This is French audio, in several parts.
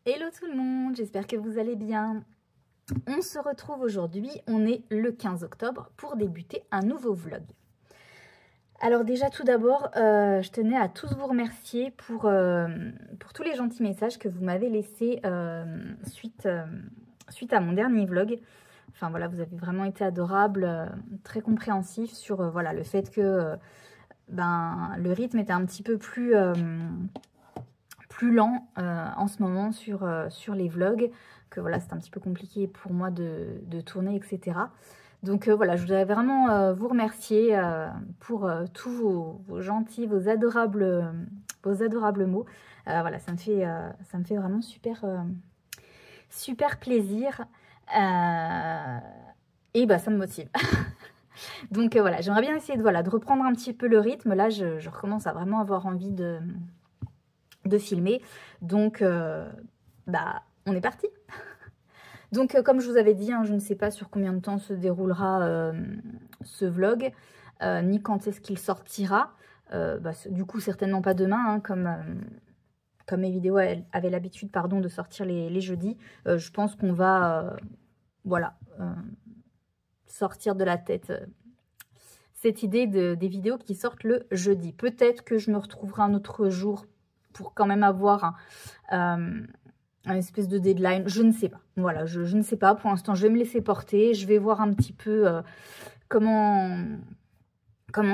Hello tout le monde, j'espère que vous allez bien. On se retrouve aujourd'hui, on est le 15 octobre pour débuter un nouveau vlog. Alors déjà tout d'abord, je tenais à tous vous remercier pour tous les gentils messages que vous m'avez laissés suite à mon dernier vlog. Enfin voilà, vous avez vraiment été adorables, très compréhensifs sur voilà, le fait que le rythme était un petit peu plus lent en ce moment sur les vlogs, que voilà, c'est un petit peu compliqué pour moi de tourner, etc. Donc voilà, je voudrais vraiment vous remercier pour tous vos gentils, vos adorables mots. Voilà, ça me fait vraiment super plaisir. Et bah ça me motive. Donc voilà, j'aimerais bien essayer de reprendre un petit peu le rythme. Là, je recommence à vraiment avoir envie de filmer. Donc, on est parti. Donc, comme je vous avais dit, hein, je ne sais pas sur combien de temps se déroulera ce vlog, ni quand est-ce qu'il sortira. Du coup, certainement pas demain, hein, comme mes vidéos avaient l'habitude de sortir les jeudis. Je pense qu'on va sortir de la tête cette idée des vidéos qui sortent le jeudi. Peut-être que je me retrouverai un autre jour pour quand même avoir un espèce de deadline. Je ne sais pas. Voilà, je ne sais pas. Pour l'instant, je vais me laisser porter. Je vais voir un petit peu comment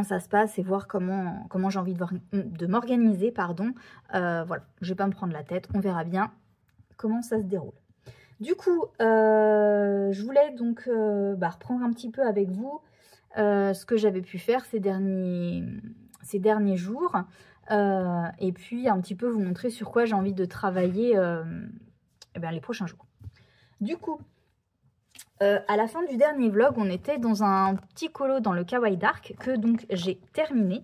ça se passe et voir comment j'ai envie de m'organiser, pardon. Voilà, je ne vais pas me prendre la tête. On verra bien comment ça se déroule. Du coup, je voulais donc reprendre un petit peu avec vous ce que j'avais pu faire ces derniers jours. Et puis un petit peu vous montrer sur quoi j'ai envie de travailler les prochains jours. Du coup, à la fin du dernier vlog, on était dans un petit colo dans le Kawaii Dark que donc j'ai terminé.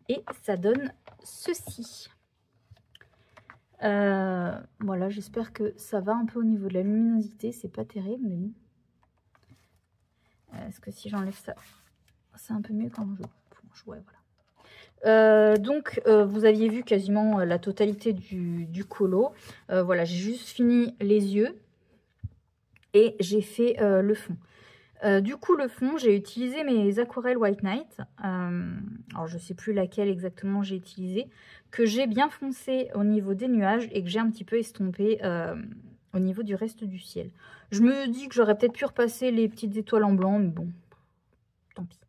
Et ça donne ceci. Voilà, j'espère que ça va un peu au niveau de la luminosité. C'est pas terrible, mais bon. Est-ce que si j'enlève ça, c'est un peu mieux quand je... Ouais, voilà. Vous aviez vu quasiment la totalité du colo. Voilà, j'ai juste fini les yeux et j'ai fait le fond. Du coup, le fond, j'ai utilisé mes aquarelles White Night. Alors, je ne sais plus laquelle exactement j'ai utilisé, que j'ai bien foncé au niveau des nuages et que j'ai un petit peu estompé au niveau du reste du ciel. Je me dis que j'aurais peut-être pu repasser les petites étoiles en blanc, mais bon, tant pis.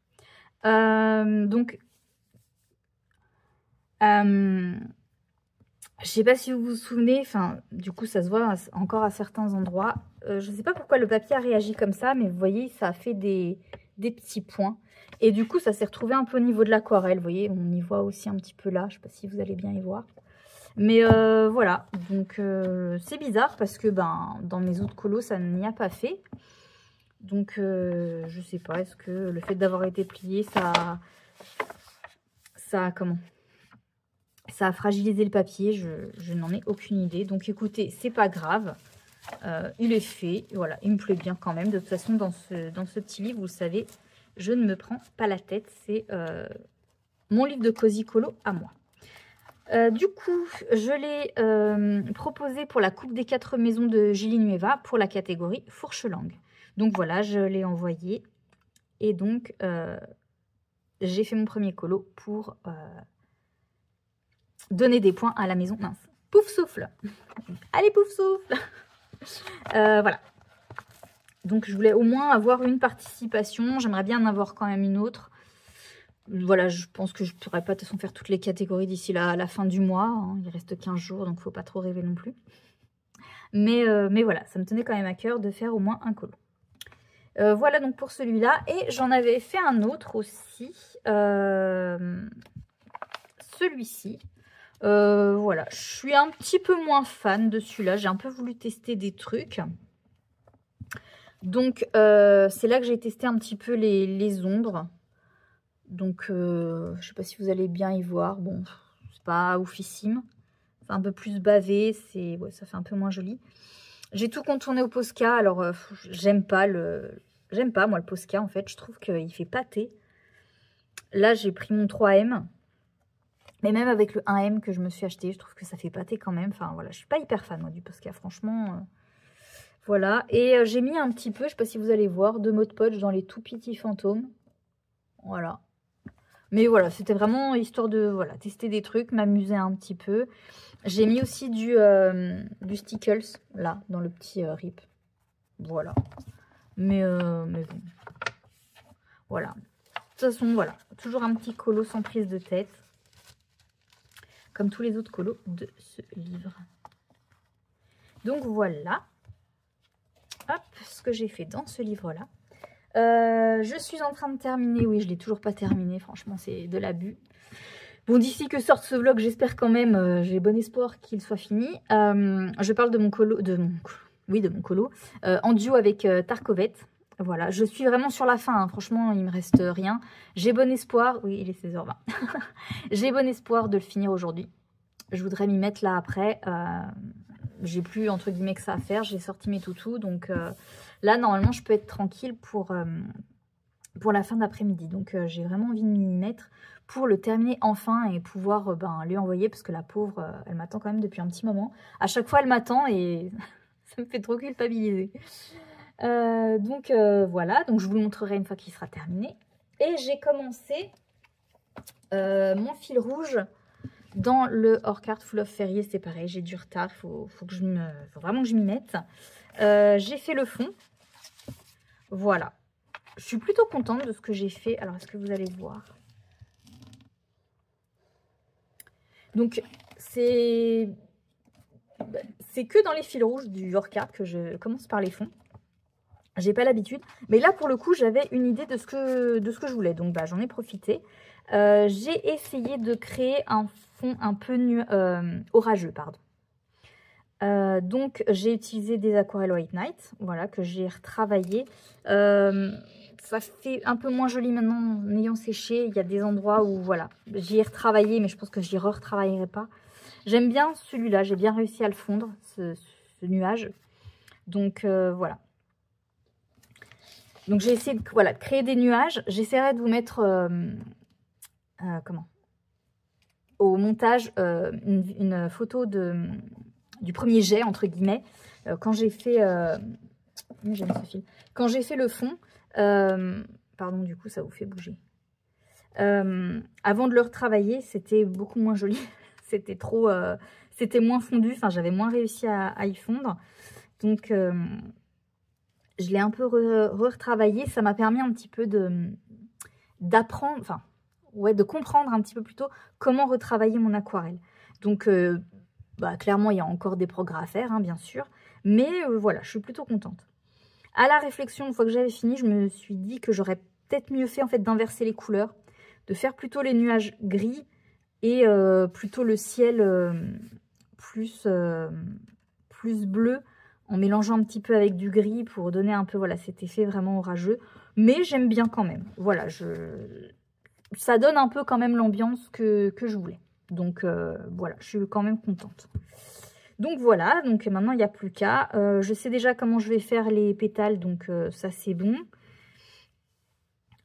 Je sais pas si vous vous souvenez, du coup ça se voit encore à certains endroits. Je sais pas pourquoi le papier a réagi comme ça, mais vous voyez, ça a fait des petits points. Et du coup, ça s'est retrouvé un peu au niveau de l'aquarelle. Vous voyez, on y voit aussi un petit peu là. Je sais pas si vous allez bien y voir. Mais voilà, donc c'est bizarre parce que dans mes autres colos, ça n'y a pas fait. Donc je sais pas, est-ce que le fait d'avoir été plié, ça a fragilisé le papier, je n'en ai aucune idée. Donc écoutez, c'est pas grave. Il est fait. Voilà, il me plaît bien quand même. De toute façon, dans ce petit livre, vous le savez, je ne me prends pas la tête. C'est mon livre de Cozy Colo à moi. Du coup, je l'ai proposé pour la Coupe des 4 maisons de Julie Nueva pour la catégorie fourche langue. Donc voilà, je l'ai envoyé. Et donc, j'ai fait mon premier colo pour... donner des points à la maison. Mince. Pouf souffle. Allez, pouf souffle. Voilà. Donc, je voulais au moins avoir une participation. J'aimerais bien en avoir quand même une autre. Voilà, je pense que je ne pourrais pas de toute façon faire toutes les catégories d'ici la fin du mois. Hein. Il reste 15 jours, donc il ne faut pas trop rêver non plus. Mais voilà, ça me tenait quand même à cœur de faire au moins un colo. Voilà donc pour celui-là. Et j'en avais fait un autre aussi. Celui-ci. Voilà, je suis un petit peu moins fan de celui-là. J'ai un peu voulu tester des trucs. Donc, c'est là que j'ai testé un petit peu les ombres. Donc, je ne sais pas si vous allez bien y voir. Bon, c'est pas oufissime. C'est un peu plus bavé. Ouais, ça fait un peu moins joli. J'ai tout contourné au Posca. Alors, j'aime pas moi le Posca en fait. Je trouve qu'il fait pâté. Là, j'ai pris mon 3M. Mais même avec le 1M que je me suis acheté, je trouve que ça fait pâté quand même. Enfin voilà, je suis pas hyper fan moi du Posca, franchement. Voilà, et j'ai mis un petit peu, je sais pas si vous allez voir, de Mod Podge dans les tout petits fantômes. Voilà. Mais voilà, c'était vraiment histoire de voilà, tester des trucs, m'amuser un petit peu. J'ai mis aussi du Stickles, là, dans le petit rip. Voilà. Mais bon. Voilà. De toute façon, voilà. Toujours un petit colo sans prise de tête. Comme tous les autres colos de ce livre. Donc voilà. Hop, ce que j'ai fait dans ce livre-là. Je suis en train de terminer. Oui, je ne l'ai toujours pas terminé. Franchement, c'est de l'abus. Bon, d'ici que sorte ce vlog, j'espère quand même, j'ai bon espoir qu'il soit fini. Je parle de mon colo, oui, de mon colo, en duo avec Tarkovet. Voilà, je suis vraiment sur la fin, hein. Franchement, il me reste rien. J'ai bon espoir, oui, il est 16h20. J'ai bon espoir de le finir aujourd'hui. Je voudrais m'y mettre là après. J'ai plus, entre guillemets, que ça à faire. J'ai sorti mes toutous, donc là, normalement, je peux être tranquille pour la fin d'après-midi. Donc, j'ai vraiment envie de m'y mettre pour le terminer enfin et pouvoir lui envoyer, parce que la pauvre, elle m'attend quand même depuis un petit moment. À chaque fois, elle m'attend et ça me fait trop culpabiliser. Donc, voilà. Donc, je vous le montrerai une fois qu'il sera terminé. Et j'ai commencé mon fil rouge dans le hors-carte Full of Férié. C'est pareil, j'ai du retard. Il faut vraiment que je m'y mette. J'ai fait le fond. Voilà. Je suis plutôt contente de ce que j'ai fait. Alors, est-ce que vous allez voir? Donc, c'est que dans les fils rouges du hors-carte que je commence par les fonds. J'ai pas l'habitude. Mais là, pour le coup, j'avais une idée de ce que je voulais. Donc, j'en ai profité. J'ai essayé de créer un fond un peu orageux, pardon. Donc, j'ai utilisé des aquarelles White Night, voilà, que j'ai retravaillé. Ça fait un peu moins joli maintenant en ayant séché. Il y a des endroits où, voilà, j'y ai retravaillé, mais je pense que j'y retravaillerai pas. J'aime bien celui-là, j'ai bien réussi à le fondre, ce nuage. Donc, voilà. Donc, j'ai essayé de, voilà, de créer des nuages. J'essaierai de vous mettre, au montage, une photo du premier jet, entre guillemets, quand j'ai fait... j'aime ce fil. Quand j'ai fait le fond, pardon, du coup, ça vous fait bouger. Avant de le retravailler, c'était beaucoup moins joli. C'était trop... c'était moins fondu, enfin, j'avais moins réussi à y fondre. Donc, je l'ai un peu retravaillé. Ça m'a permis un petit peu d'apprendre, enfin, ouais, de comprendre un petit peu plutôt comment retravailler mon aquarelle. Donc, clairement, il y a encore des progrès à faire, hein, bien sûr. Mais voilà, je suis plutôt contente. À la réflexion, une fois que j'avais fini, je me suis dit que j'aurais peut-être mieux fait en fait d'inverser les couleurs, de faire plutôt les nuages gris et plutôt le ciel plus bleu, en mélangeant un petit peu avec du gris pour donner un peu, voilà, cet effet vraiment orageux. Mais j'aime bien quand même. Voilà, ça donne un peu quand même l'ambiance que je voulais. Donc voilà, je suis quand même contente. Donc voilà, donc maintenant il n'y a plus qu'à. Je sais déjà comment je vais faire les pétales, donc ça c'est bon.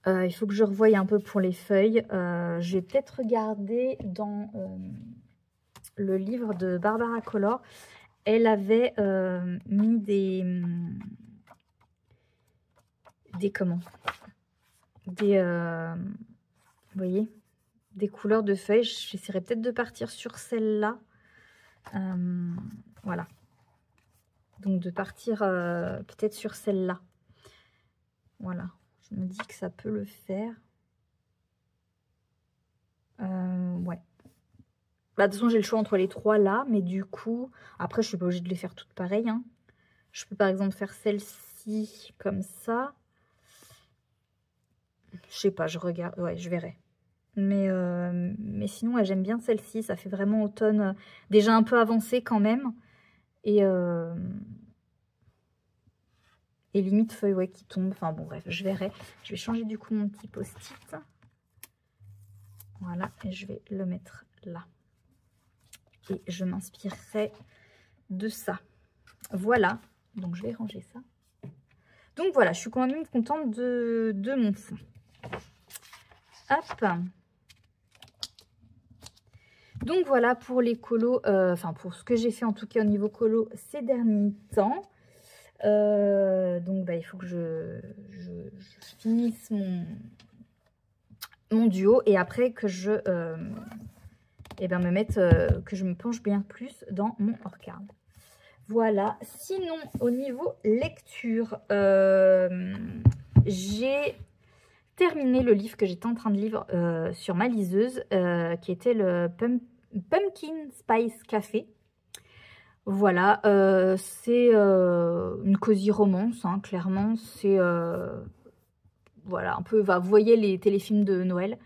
Il faut que je revoie un peu pour les feuilles. Je vais peut-être regarder dans le livre de Barbara Color. Elle avait mis vous voyez, des couleurs de feuilles. J'essaierai peut-être de partir sur celle-là. Voilà. Donc de partir peut-être sur celle-là. Voilà. Je me dis que ça peut le faire. Ouais. Bah, de toute façon, j'ai le choix entre les trois là. Mais du coup, après, je suis pas obligée de les faire toutes pareilles, hein. Je peux par exemple faire celle-ci comme ça. Je sais pas, je regarde. Ouais, je verrai. Mais sinon, ouais, j'aime bien celle-ci. Ça fait vraiment automne déjà un peu avancé quand même. Et limite feuille, ouais, qui tombe. Enfin bon, bref, je verrai. Je vais changer du coup mon petit post-it. Voilà, et je vais le mettre là. Et je m'inspirerai de ça. Voilà, donc je vais ranger ça. Donc voilà, je suis quand même contente de mon fond. Hop. Donc voilà pour les colos, enfin pour ce que j'ai fait en tout cas au niveau colo ces derniers temps. Donc bah, il faut que je finisse mon duo et après que je me mette, que je me penche bien plus dans mon hors-card. Voilà, sinon au niveau lecture, j'ai terminé le livre que j'étais en train de lire sur ma liseuse, qui était le Pumpkin Spice Café. Voilà, c'est une cosy romance, hein, clairement. C'est voilà, un peu, vous voyez les téléfilms de Noël,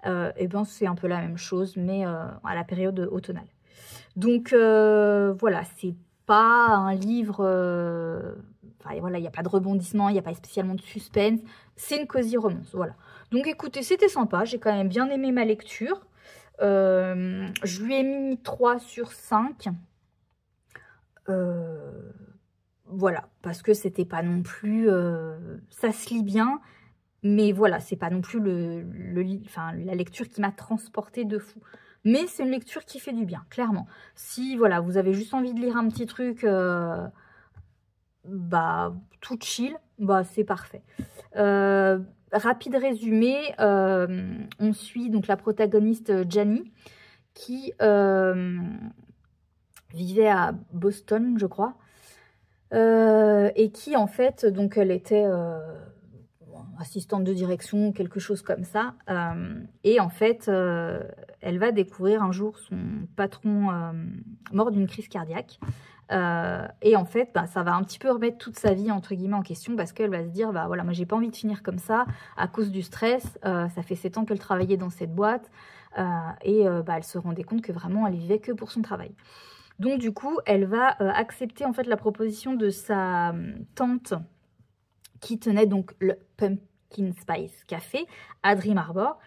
et ben c'est un peu la même chose, mais à la période automnale. Donc voilà, c'est pas un livre, voilà, il n'y a pas de rebondissement, il n'y a pas spécialement de suspense, c'est une cosy romance, voilà. Donc écoutez, c'était sympa, j'ai quand même bien aimé ma lecture. Je lui ai mis 3 sur 5. Voilà, parce que c'était pas non plus, ça se lit bien, mais voilà, c'est pas non plus la lecture qui m'a transportée de fou. Mais c'est une lecture qui fait du bien, clairement. Si voilà, vous avez juste envie de lire un petit truc, bah tout chill, bah c'est parfait. Rapide résumé, on suit donc la protagoniste Janie qui vivait à Boston, je crois, et qui en fait, donc elle était assistante de direction, quelque chose comme ça, et en fait, elle va découvrir un jour son patron mort d'une crise cardiaque, et en fait, ça va un petit peu remettre toute sa vie entre guillemets en question parce qu'elle va se dire, bah voilà, moi j'ai pas envie de finir comme ça à cause du stress, ça fait 7 ans qu'elle travaillait dans cette boîte, et elle se rendait compte que vraiment elle vivait que pour son travail. Donc du coup, elle va accepter en fait la proposition de sa tante qui tenait donc le Pumpkin Spice Café à Dream Harbor,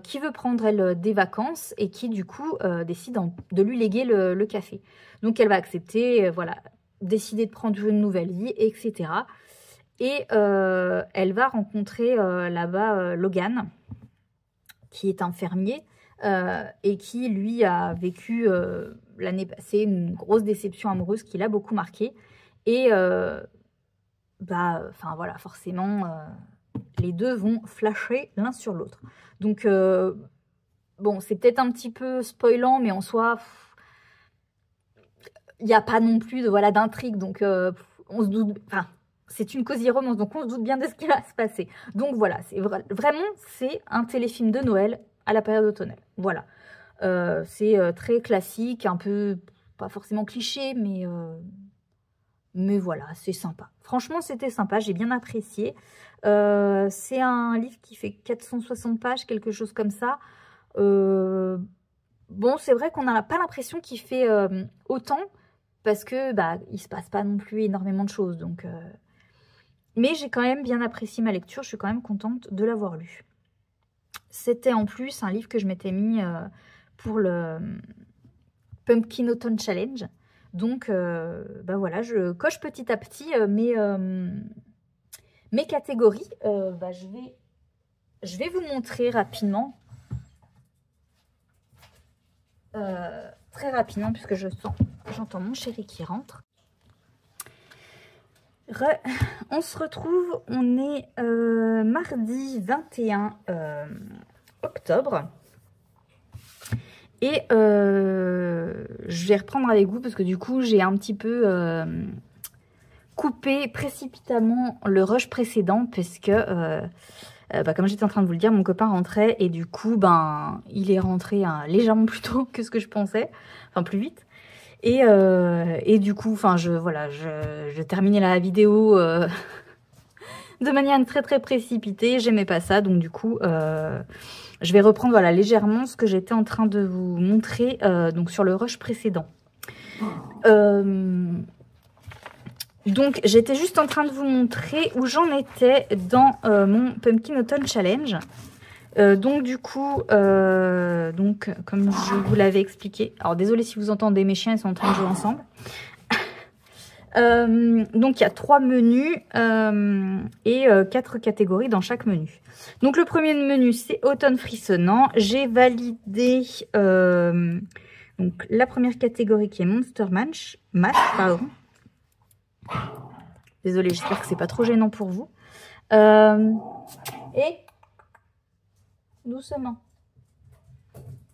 qui veut prendre elle des vacances et qui du coup décide de lui léguer le café. Donc elle va accepter, voilà, décider de prendre une nouvelle vie, etc. Et elle va rencontrer là-bas Logan, qui est un fermier et qui lui a vécu l'année passée une grosse déception amoureuse qui l'a beaucoup marqué. Et voilà, forcément, les deux vont flasher l'un sur l'autre. Donc, bon, c'est peut-être un petit peu spoilant, mais en soi, il n'y a pas non plus d'intrigue. Donc, on se doute... Enfin, c'est une cosy romance, donc on se doute bien de ce qui va se passer. Donc, voilà, vraiment, c'est un téléfilm de Noël à la période automnale. Voilà. C'est très classique, un peu, pas forcément cliché, mais voilà, c'est sympa. Franchement, c'était sympa, j'ai bien apprécié. C'est un livre qui fait 460 pages, quelque chose comme ça. Bon, c'est vrai qu'on n'a pas l'impression qu'il fait autant, parce que il se passe pas non plus énormément de choses. Donc, mais j'ai quand même bien apprécié ma lecture, je suis quand même contente de l'avoir lu. C'était en plus un livre que je m'étais mis pour le Pumpkin Autumn Challenge. Donc, voilà, je coche petit à petit mes catégories. Je vais vous montrer rapidement. Très rapidement, puisque j'entends mon chéri qui rentre. On se retrouve, on est mardi 21 octobre. Et je vais reprendre avec vous parce que du coup, j'ai un petit peu coupé précipitamment le rush précédent parce que, comme j'étais en train de vous le dire, mon copain rentrait et du coup, il est rentré légèrement plus tôt que ce que je pensais, enfin plus vite. Et du coup, je terminais la vidéo de manière très très précipitée. J'aimais pas ça, donc du coup, je vais reprendre légèrement ce que j'étais en train de vous montrer donc sur le rush précédent. Donc, j'étais juste en train de vous montrer où j'en étais dans mon Pumpkin Autumn Challenge. Donc du coup, comme je vous l'avais expliqué, alors désolé si vous entendez mes chiens, ils sont en train de jouer ensemble. Donc, il y a 3 menus et 4 catégories dans chaque menu. Donc, le premier menu, c'est Automne frissonnant. J'ai validé donc, la première catégorie qui est Monster Mash. Pardon. Désolée, j'espère que c'est pas trop gênant pour vous. Et doucement.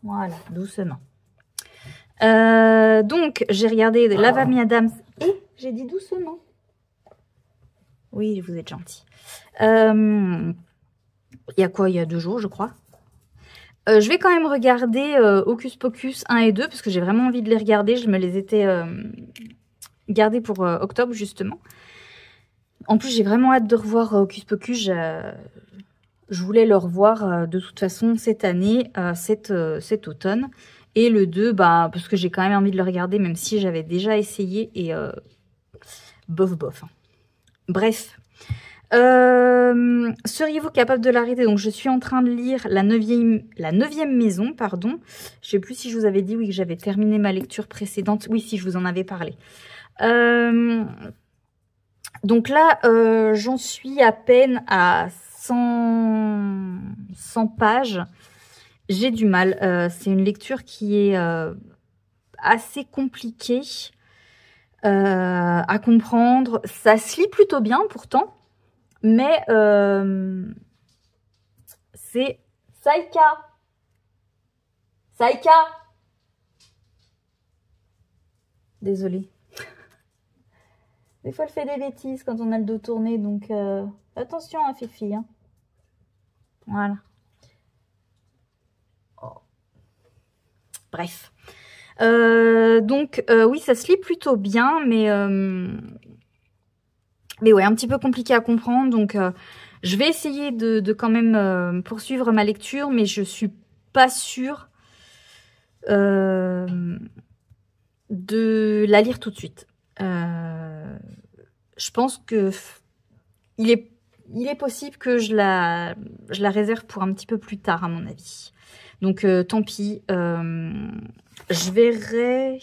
Voilà, doucement. Donc, j'ai regardé La Famille Adams et j'ai dit doucement. Oui, vous êtes gentil. Il y a quoi? Il y a 2 jours, je crois. Je vais quand même regarder Hocus Pocus 1 et 2 parce que j'ai vraiment envie de les regarder. Je me les étais gardés pour octobre, justement. En plus, j'ai vraiment hâte de revoir Hocus Pocus. Je voulais le revoir de toute façon cette année, cet automne. Et le 2, bah, parce que j'ai quand même envie de le regarder, même si j'avais déjà essayé. Et bof, bof. Hein. Bref. Seriez-vous capable de l'arrêter? Donc, je suis en train de lire la 9e maison, pardon. Je sais plus si je vous avais dit, oui, que j'avais terminé ma lecture précédente. Oui, si, je vous en avais parlé. Donc là, j'en suis à peine à 100 pages. J'ai du mal. C'est une lecture qui est assez compliquée à comprendre. Ça se lit plutôt bien pourtant. Mais c'est Saïka. Saïka. Désolée. Des fois, elle fait des bêtises quand on a le dos tourné. Donc, attention à Fifi. Hein. Voilà. Oh. Bref. Donc, oui, ça se lit plutôt bien. Mais ouais, un petit peu compliqué à comprendre. Donc, je vais essayer de quand même poursuivre ma lecture. Mais je suis pas sûre de la lire tout de suite. Je pense que il est possible que je la réserve pour un petit peu plus tard, à mon avis. Donc, tant pis. Je verrai...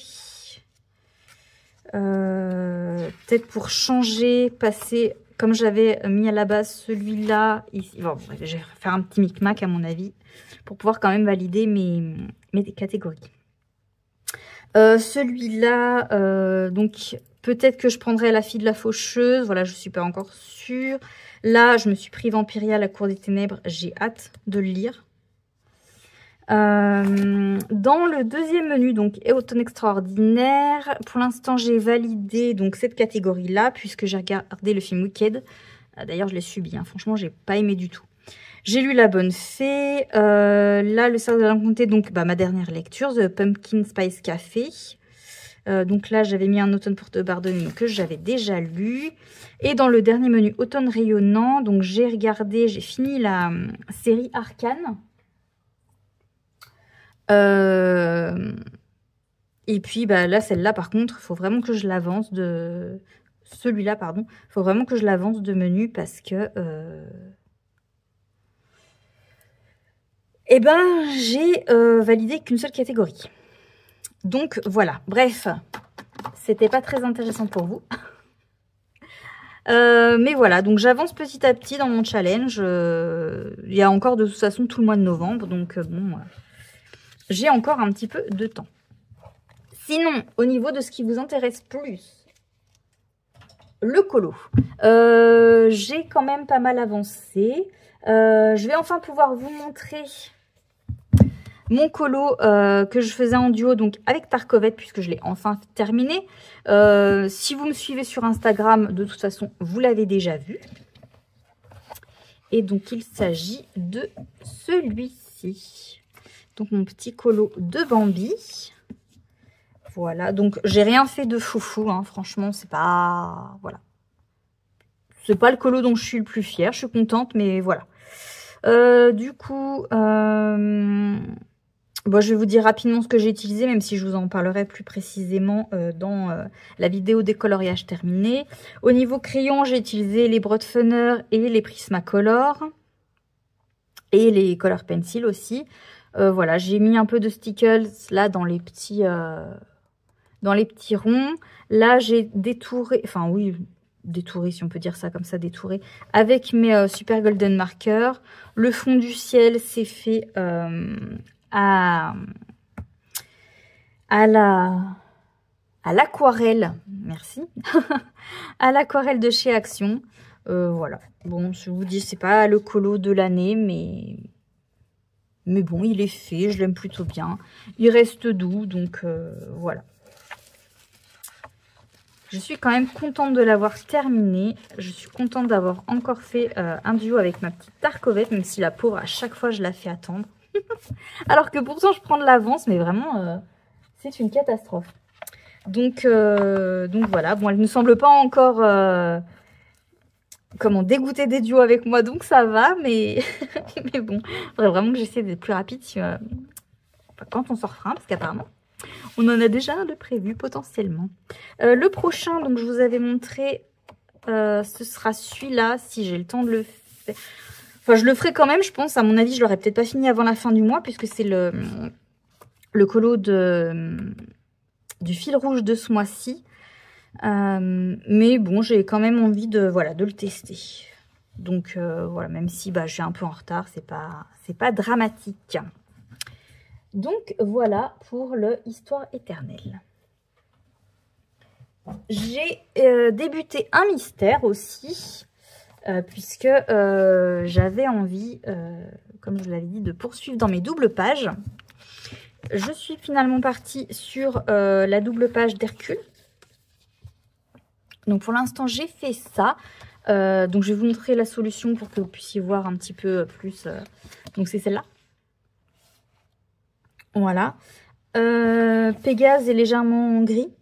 peut-être pour changer, passer... Comme j'avais mis à la base celui-là... Bon, je vais faire un petit micmac, à mon avis, pour pouvoir quand même valider mes catégories. Celui-là, donc... Peut-être que je prendrai La Fille de la Faucheuse. Voilà, je ne suis pas encore sûre. Là, je me suis pris Vampiria, La Cour des Ténèbres. J'ai hâte de le lire. Dans le deuxième menu, donc, Automne Extraordinaire. Pour l'instant, j'ai validé donc cette catégorie-là, puisque j'ai regardé le film Wicked. D'ailleurs, je l'ai subi. Hein. Franchement, j'ai pas aimé du tout. J'ai lu La Bonne Fée. Là, Le Cercle de l'Incompté, donc ma dernière lecture, The Pumpkin Spice Café. Donc là, j'avais mis Un automne pour te pardonner que j'avais déjà lu. Et dans le dernier menu, Automne rayonnant, donc j'ai fini la série Arcane. Et puis là, celle-là, par contre, il faut vraiment que je l'avance de... Celui-là, pardon. Il faut vraiment que je l'avance de menu parce que... Eh ben, j'ai validé qu'une seule catégorie. Donc, voilà. Bref, c'était pas très intéressant pour vous. Mais voilà, donc j'avance petit à petit dans mon challenge. Il y a encore de toute façon tout le mois de novembre. Donc, bon, j'ai encore un petit peu de temps. Sinon, au niveau de ce qui vous intéresse plus, le colo. J'ai quand même pas mal avancé. Je vais enfin pouvoir vous montrer... mon colo que je faisais en duo donc avec Tarkovette puisque je l'ai enfin terminé. Si vous me suivez sur Instagram, de toute façon, vous l'avez déjà vu. Et donc, il s'agit de celui-ci. Donc, mon petit colo de Bambi. Voilà, donc j'ai rien fait de foufou, hein. Franchement, c'est pas... Voilà. C'est pas le colo dont je suis le plus fière. Je suis contente, mais voilà. Du coup... Bon, je vais vous dire rapidement ce que j'ai utilisé, même si je vous en parlerai plus précisément dans la vidéo décoloriage terminée. Au niveau crayon, j'ai utilisé les Broadfunner et les Prismacolor. Et les Color Pencil aussi. Voilà, j'ai mis un peu de stickers là dans les petits dans les petits ronds. Là, j'ai détouré, enfin oui, détouré si on peut dire ça comme ça, détouré, avec mes Super Golden Markers. Le fond du ciel, c'est fait à l'aquarelle, merci, à l'aquarelle de chez Action. Voilà, bon, je vous dis, c'est pas le colo de l'année, mais bon, il est fait, je l'aime plutôt bien. Il reste doux, donc voilà. Je suis quand même contente de l'avoir terminé. Je suis contente d'avoir encore fait un duo avec ma petite Tarkovette, même si la pauvre, à chaque fois, je la fais attendre. Alors que pourtant, je prends de l'avance, mais vraiment, c'est une catastrophe. Donc voilà. Bon, elle ne semble pas encore dégoûter des duos avec moi, donc ça va, mais, mais bon, il faudrait vraiment que j'essaie d'être plus rapide quand on sort frein, parce qu'apparemment, on en a déjà un de prévu potentiellement. Le prochain, donc je vous avais montré, ce sera celui-là, si j'ai le temps de le faire. Enfin, je le ferai quand même, je pense. À mon avis, je l'aurai peut-être pas fini avant la fin du mois, puisque c'est le colo du fil rouge de ce mois-ci. Mais bon, j'ai quand même envie de le tester. Donc voilà, même si je suis un peu en retard, c'est pas dramatique. Donc voilà pour le Histoire éternelle. J'ai débuté un mystère aussi, puisque j'avais envie, comme je vous l'avais dit, de poursuivre dans mes doubles pages. Je suis finalement partie sur la double page d'Hercule. Donc pour l'instant, j'ai fait ça. Donc je vais vous montrer la solution pour que vous puissiez voir un petit peu plus. Donc c'est celle-là. Voilà. Pégase est légèrement gris.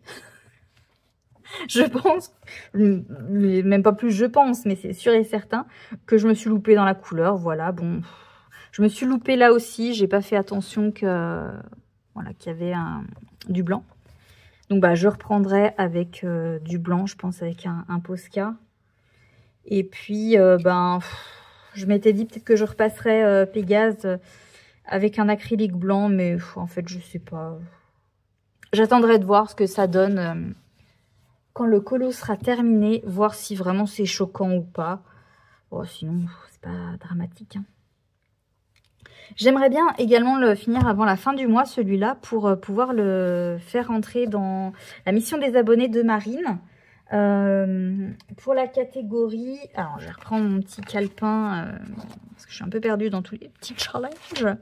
Je pense, même pas plus je pense, mais c'est sûr et certain que je me suis loupée dans la couleur. Voilà, bon, je me suis loupée là aussi. J'ai pas fait attention que voilà, qu'il y avait du blanc. Donc je reprendrai avec du blanc, je pense avec un Posca. Et puis je m'étais dit peut-être que je repasserais Pégase avec un acrylique blanc, mais en fait je sais pas. J'attendrai de voir ce que ça donne quand le colo sera terminé, voir si vraiment c'est choquant ou pas. Bon, sinon c'est pas dramatique, hein. J'aimerais bien également le finir avant la fin du mois, celui-là, pour pouvoir le faire rentrer dans la mission des abonnés de Marine. Pour la catégorie... Alors, je vais reprendre mon petit calepin, parce que je suis un peu perdue dans tous les petits challenges.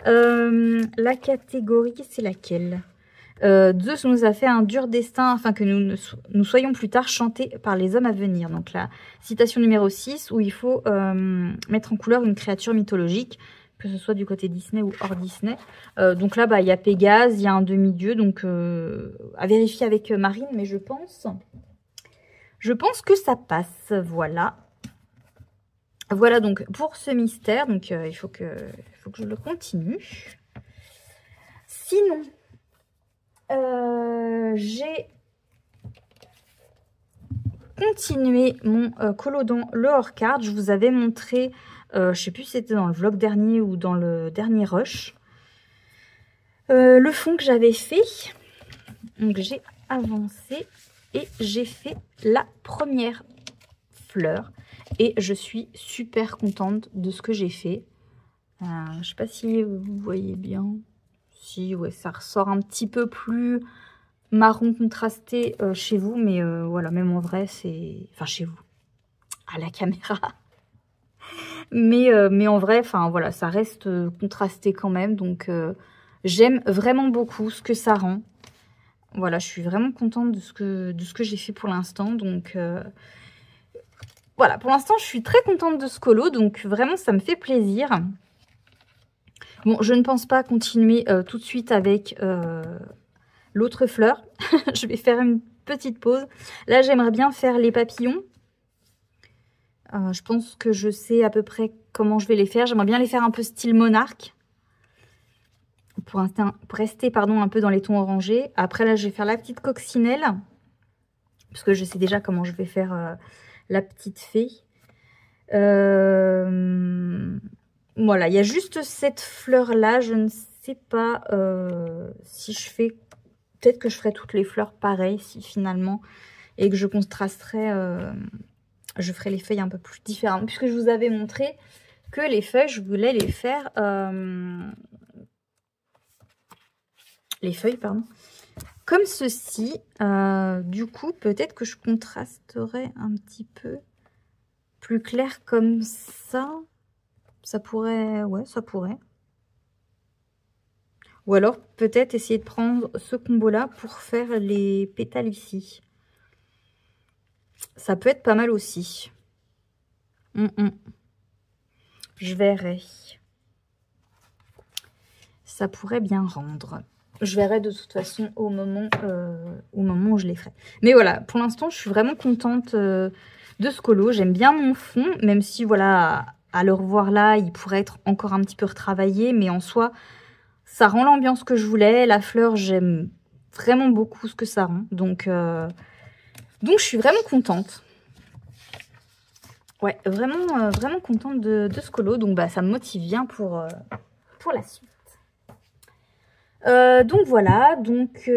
La catégorie, c'est laquelle Zeus nous a fait un dur destin afin que nous soyons plus tard chantés par les hommes à venir. Donc, la citation numéro 6, où il faut mettre en couleur une créature mythologique, que ce soit du côté Disney ou hors Disney. Donc là, il y a Pégase, il y a un demi-dieu, donc à vérifier avec Marine, mais je pense que ça passe, voilà. Voilà donc pour ce mystère, donc il faut que je le continue. Sinon, j'ai continué mon colo dans le hors-card. Je vous avais montré... je sais plus si c'était dans le vlog dernier ou dans le dernier rush. Le fond que j'avais fait. Donc j'ai avancé et j'ai fait la première fleur. Et je suis super contente de ce que j'ai fait. Je sais pas si vous voyez bien. Si, ouais, ça ressort un petit peu plus marron contrasté chez vous. Mais voilà, même en vrai, c'est... Enfin, chez vous. À la caméra. Mais en vrai, enfin voilà, ça reste contrasté quand même. Donc j'aime vraiment beaucoup ce que ça rend. Voilà, je suis vraiment contente de ce que j'ai fait pour l'instant. Donc voilà, pour l'instant, je suis très contente de ce colo. Donc vraiment, ça me fait plaisir. Bon, je ne pense pas continuer tout de suite avec l'autre fleur. Je vais faire une petite pause. Là, j'aimerais bien faire les papillons. Je pense que je sais à peu près comment je vais les faire. J'aimerais bien les faire un peu style monarque. Pour rester un peu dans les tons orangés. Après, là, je vais faire la petite coccinelle. Parce que je sais déjà comment je vais faire la petite fée. Voilà, il y a juste cette fleur-là. Je ne sais pas si je fais peut-être que je ferai toutes les fleurs pareil si finalement, et que je contrasterai, je ferai les feuilles un peu plus différentes. Puisque je vous avais montré que les feuilles, je voulais les faire, comme ceci. Du coup, peut-être que je contrasterai un petit peu plus clair comme ça. Ça pourrait, ouais, ça pourrait. Ou alors, peut-être essayer de prendre ce combo-là pour faire les pétales ici. Ça peut être pas mal aussi. Je verrai. Ça pourrait bien rendre. Je verrai de toute façon au moment où je les ferai. Mais voilà, pour l'instant, je suis vraiment contente de ce colo. J'aime bien mon fond, même si, voilà, à le revoir là, il pourrait être encore un petit peu retravaillé. Mais en soi, ça rend l'ambiance que je voulais. La fleur, j'aime vraiment beaucoup ce que ça rend. Donc je suis vraiment contente. Ouais, vraiment, vraiment contente de ce colo. Donc, bah, ça me motive bien pour la suite. Donc, voilà. Donc,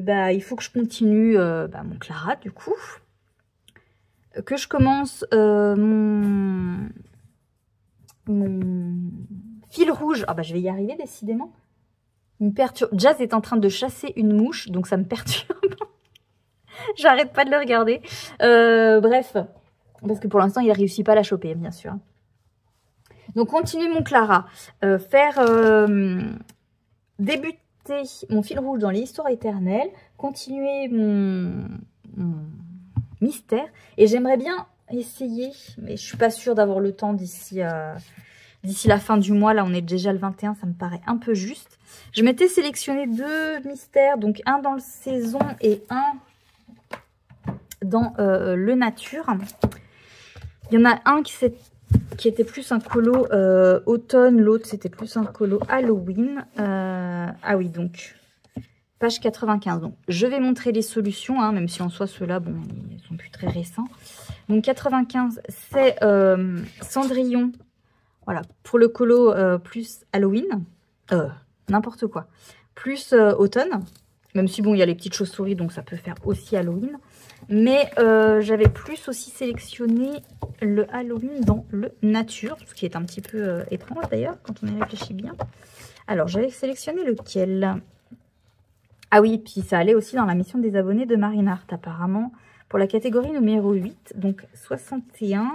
bah, il faut que je continue mon Clara, du coup. Que je commence mon fil rouge. Ah, bah, je vais y arriver, décidément. Il me perturbe. Jazz est en train de chasser une mouche, donc ça me perturbe. J'arrête pas de le regarder. Bref. Parce que pour l'instant, il ne réussit pas à la choper, bien sûr. Donc, continuer mon Clara. Débuter mon fil rouge dans les histoires éternelles. Continuer mon mystère. Et j'aimerais bien essayer, mais je ne suis pas sûre d'avoir le temps d'ici la fin du mois. Là, on est déjà le 21, ça me paraît un peu juste. Je m'étais sélectionné 2 mystères. Donc, un dans le saison et un dans le nature. Il y en a un qui était plus un colo automne, l'autre c'était plus un colo Halloween. Ah oui, donc page 95. Donc je vais montrer les solutions, hein, même si en soi ceux-là, bon, ils sont plus très récents. Donc 95, c'est Cendrillon. Voilà, pour le colo plus Halloween. N'importe quoi. Plus automne. Même si bon, il y a les petites chauves-souris, donc ça peut faire aussi Halloween. Mais j'avais plus aussi sélectionné le Halloween dans le nature, ce qui est un petit peu étrange d'ailleurs, quand on y réfléchit bien. Alors, j'avais sélectionné lequel? Ah oui, puis ça allait aussi dans la mission des abonnés de Marine Art, apparemment, pour la catégorie numéro 8, donc 61.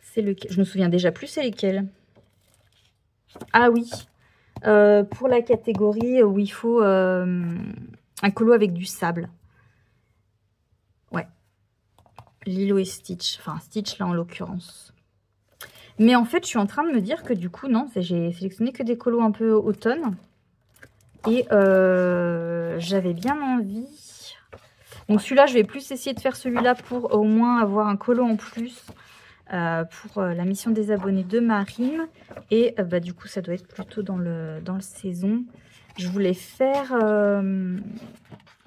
C'est lequel? Je me souviens déjà plus, c'est lesquels? Ah oui, pour la catégorie où il faut un colo avec du sable. Ouais. Lilo et Stitch. Enfin, Stitch là en l'occurrence. Mais en fait, je suis en train de me dire que du coup, non, j'ai sélectionné que des colos un peu automne. Et j'avais bien envie. Donc celui-là, je vais plus essayer de faire celui-là pour au moins avoir un colo en plus pour la mission des abonnés de Marine. Et bah, du coup, ça doit être plutôt dans le saison. Je voulais faire...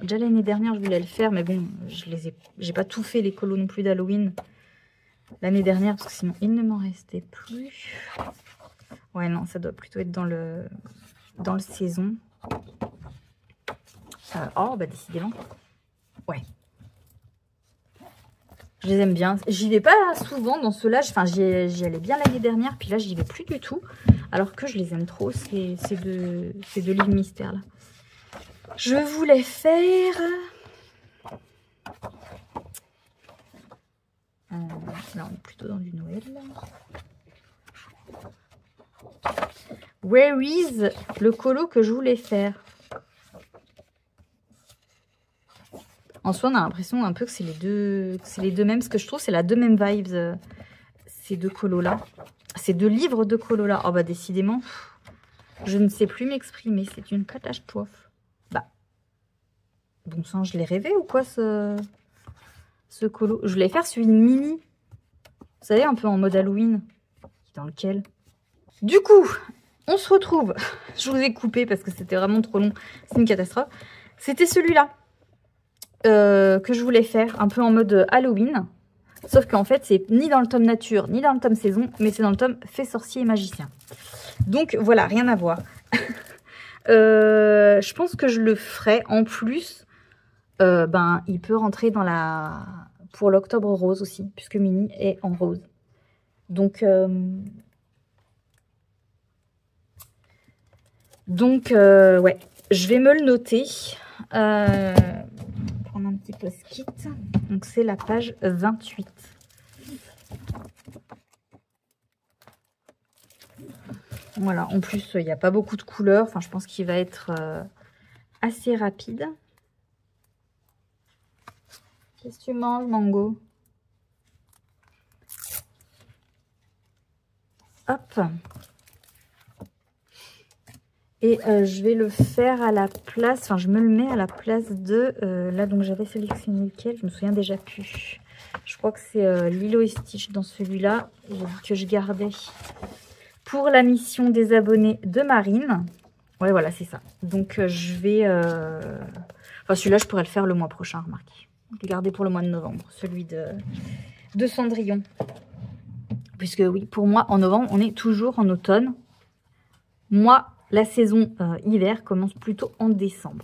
déjà l'année dernière, je voulais le faire, mais bon, j'ai pas tout fait les colos non plus d'Halloween l'année dernière, parce que sinon il ne m'en restait plus. Ouais, non, ça doit plutôt être dans le saison. Oh, bah décidément. Ouais. Je les aime bien. J'y vais pas souvent dans ceux-là. Enfin, j'y allais bien l'année dernière, puis là, j'y vais plus du tout. Alors que je les aime trop, ces deux livres mystères là. Je voulais faire... là, on est plutôt dans du Noël. Where is le colo que je voulais faire? En soi, on a l'impression un peu que c'est les deux mêmes. Ce que je trouve, c'est la deux mêmes vibes, ces deux colos-là. Ces deux livres de colos-là. Oh bah décidément, je ne sais plus m'exprimer. C'est une catastrophe. Bah, bon sang, je l'ai rêvé ou quoi ce colo? Je voulais faire celui de Mini. Vous savez, un peu en mode Halloween. Dans lequel... Du coup, on se retrouve. Je vous ai coupé parce que c'était vraiment trop long. C'est une catastrophe. C'était celui-là. Que je voulais faire un peu en mode Halloween, sauf qu'en fait c'est ni dans le tome nature ni dans le tome saison, mais c'est dans le tome fait sorcier et magicien. Donc voilà, rien à voir. Je pense que je le ferai. En plus, ben, il peut rentrer dans la... pour l'octobre rose aussi, puisque Mini est en rose. Donc, ouais, je vais me le noter. Prendre un petit post-it. Donc, c'est la page 28. Voilà, en plus, il n'y a pas beaucoup de couleurs. Enfin, je pense qu'il va être assez rapide. Qu'est-ce que tu manges, Mango? Hop. Et je vais le faire à la place, enfin je me le mets à la place de, là donc j'avais sélectionné lequel, je me souviens déjà plus. Je crois que c'est Lilo et Stitch dans celui-là, que je gardais pour la mission des abonnés de Marine. Ouais voilà c'est ça. Donc je vais, enfin celui-là je pourrais le faire le mois prochain, remarquez. Je l'ai gardé pour le mois de novembre, celui de Cendrillon. Puisque oui, pour moi en novembre on est toujours en automne. Moi, la saison hiver commence plutôt en décembre.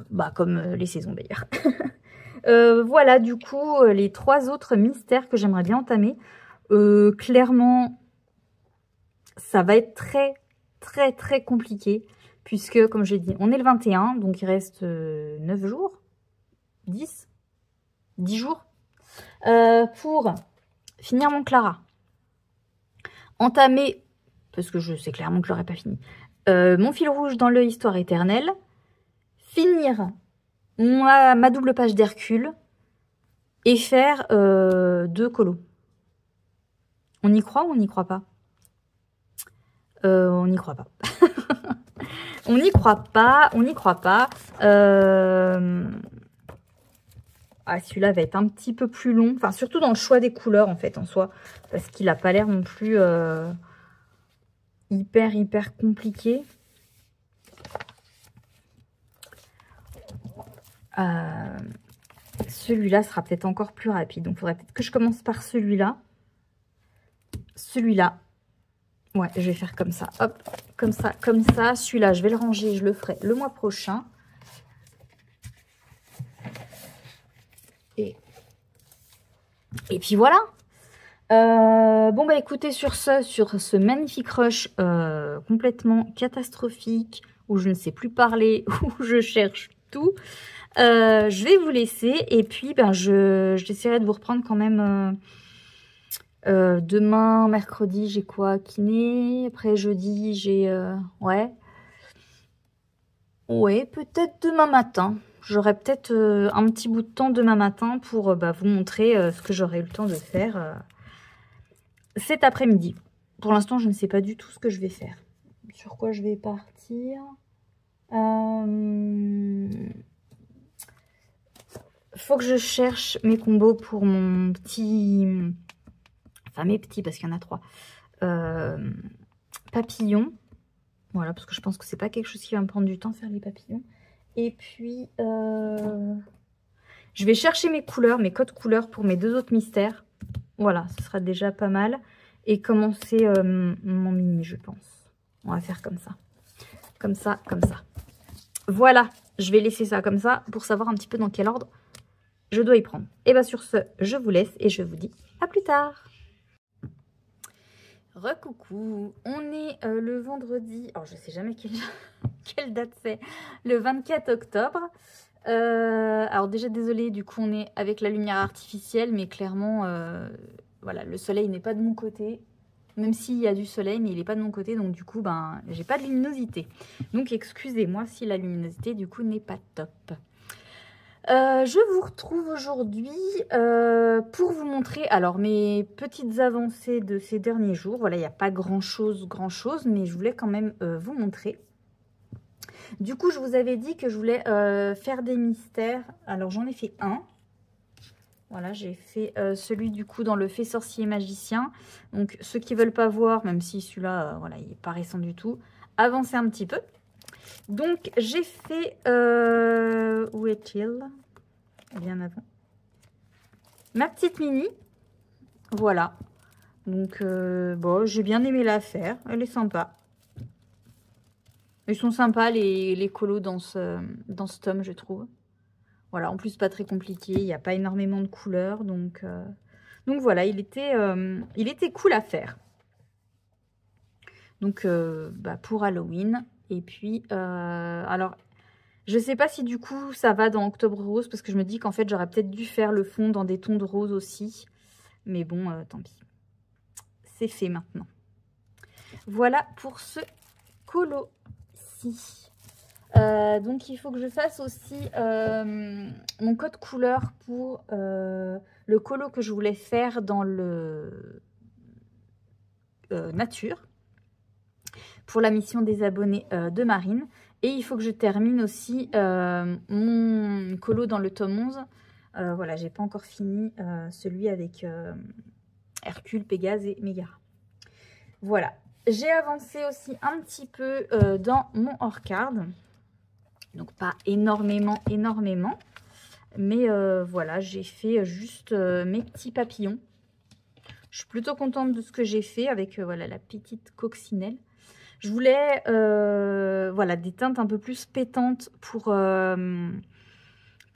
Bah, comme les saisons d'ailleurs. Voilà, du coup, les 3 autres mystères que j'aimerais bien entamer. Clairement, ça va être très compliqué. Puisque, comme j'ai dit, on est le 21. Donc, il reste 9 jours. 10 jours. Pour finir mon Clara. Entamer... parce que je sais clairement que je l'aurais pas fini. Mon fil rouge dans le Histoire éternelle. Finir ma double page d'Hercule. Et faire 2 colos. On y croit ou on n'y croit pas? On n'y croit pas. On n'y croit pas, on n'y croit pas. Ah, celui-là va être un petit peu plus long. Enfin, surtout dans le choix des couleurs, en fait, en soi. Parce qu'il n'a pas l'air non plus... hyper compliqué. Celui-là sera peut-être encore plus rapide. Donc, il faudrait peut-être que je commence par celui-là. Celui-là. Ouais, je vais faire comme ça. Hop, comme ça, comme ça. Celui-là, je vais le ranger. Je le ferai le mois prochain. Et puis voilà. Bon bah écoutez, sur ce magnifique rush complètement catastrophique, où je ne sais plus parler, où je cherche tout, je vais vous laisser. Et puis ben, j'essaierai de vous reprendre quand même demain, mercredi, j'ai quoi? Kiné. Après jeudi, j'ai... ouais, peut-être demain matin. J'aurai peut-être un petit bout de temps demain matin pour bah, vous montrer ce que j'aurai eu le temps de faire cet après-midi. Pour l'instant, je ne sais pas du tout ce que je vais faire. Sur quoi je vais partir? Faut que je cherche mes combos pour mon petit... Enfin, mes petits, parce qu'il y en a 3. Papillons. Voilà, parce que je pense que c'est pas quelque chose qui va me prendre du temps, faire les papillons. Et puis, je vais chercher mes couleurs, mes codes couleurs pour mes 2 autres mystères. Voilà, ce sera déjà pas mal. Et commencer mon mini, je pense. On va faire comme ça. Comme ça, comme ça. Voilà, je vais laisser ça comme ça pour savoir un petit peu dans quel ordre je dois y prendre. Et bien sur ce, je vous laisse et je vous dis à plus tard. Recoucou, on est le vendredi, alors je sais jamais quelle date c'est, le 24 octobre. Alors déjà désolée, du coup on est avec la lumière artificielle, mais clairement... voilà, le soleil n'est pas de mon côté, même s'il y a du soleil, mais il n'est pas de mon côté, donc du coup, ben, j'ai pas de luminosité. Donc, excusez-moi si la luminosité, du coup, n'est pas top. Je vous retrouve aujourd'hui pour vous montrer, alors, mes petites avancées de ces derniers jours. Voilà, il n'y a pas grand-chose, mais je voulais quand même vous montrer. Du coup, je vous avais dit que je voulais faire des mystères. Alors, j'en ai fait un. Voilà, j'ai fait celui du coup dans le Fée sorcier magicien. Donc ceux qui veulent pas voir, même si celui-là, voilà, il est pas récent du tout, avancez un petit peu. Donc j'ai fait, où est-il? Bien avant. Ma petite mini, voilà. Donc bon, j'ai bien aimé la faire, elle est sympa. Ils sont sympas les colos dans ce tome, je trouve. Voilà, en plus pas très compliqué, il n'y a pas énormément de couleurs, donc voilà, il était cool à faire. Donc pour Halloween. Et puis, alors, je sais pas si du coup ça va dans Octobre Rose, parce que je me dis qu'en fait j'aurais peut-être dû faire le fond dans des tons de rose aussi. Mais bon, tant pis. C'est fait maintenant. Voilà pour ce colo-ci. Donc il faut que je fasse aussi mon code couleur pour le colo que je voulais faire dans le nature pour la mission des abonnés de Marine. Et il faut que je termine aussi mon colo dans le tome 11. Voilà, j'ai pas encore fini celui avec Hercule, Pégase et Mégara. Voilà, j'ai avancé aussi un petit peu dans mon hors-card. Donc pas énormément, mais voilà, j'ai fait juste mes petits papillons. Je suis plutôt contente de ce que j'ai fait avec voilà, la petite coccinelle. Je voulais voilà, des teintes un peu plus pétantes pour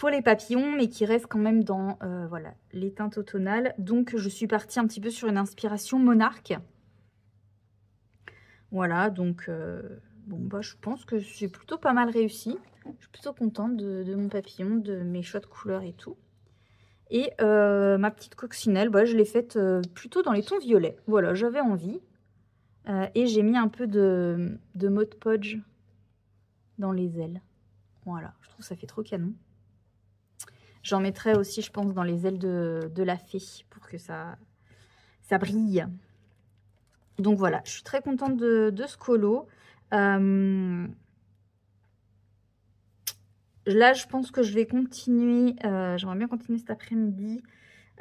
les papillons, mais qui restent quand même dans voilà, les teintes automnales. Donc je suis partie un petit peu sur une inspiration monarque. Voilà, donc bon, bah, je pense que j'ai plutôt pas mal réussi. Je suis plutôt contente de mon papillon, de mes choix de couleurs et tout. Et ma petite coccinelle, bah, je l'ai faite plutôt dans les tons violets. Voilà, j'avais envie. Et j'ai mis un peu de Mod Podge dans les ailes. Voilà, je trouve que ça fait trop canon. J'en mettrai aussi, je pense, dans les ailes de la fée pour que ça brille. Donc voilà, je suis très contente de ce colo. Là, je pense que je vais continuer. J'aimerais bien continuer cet après-midi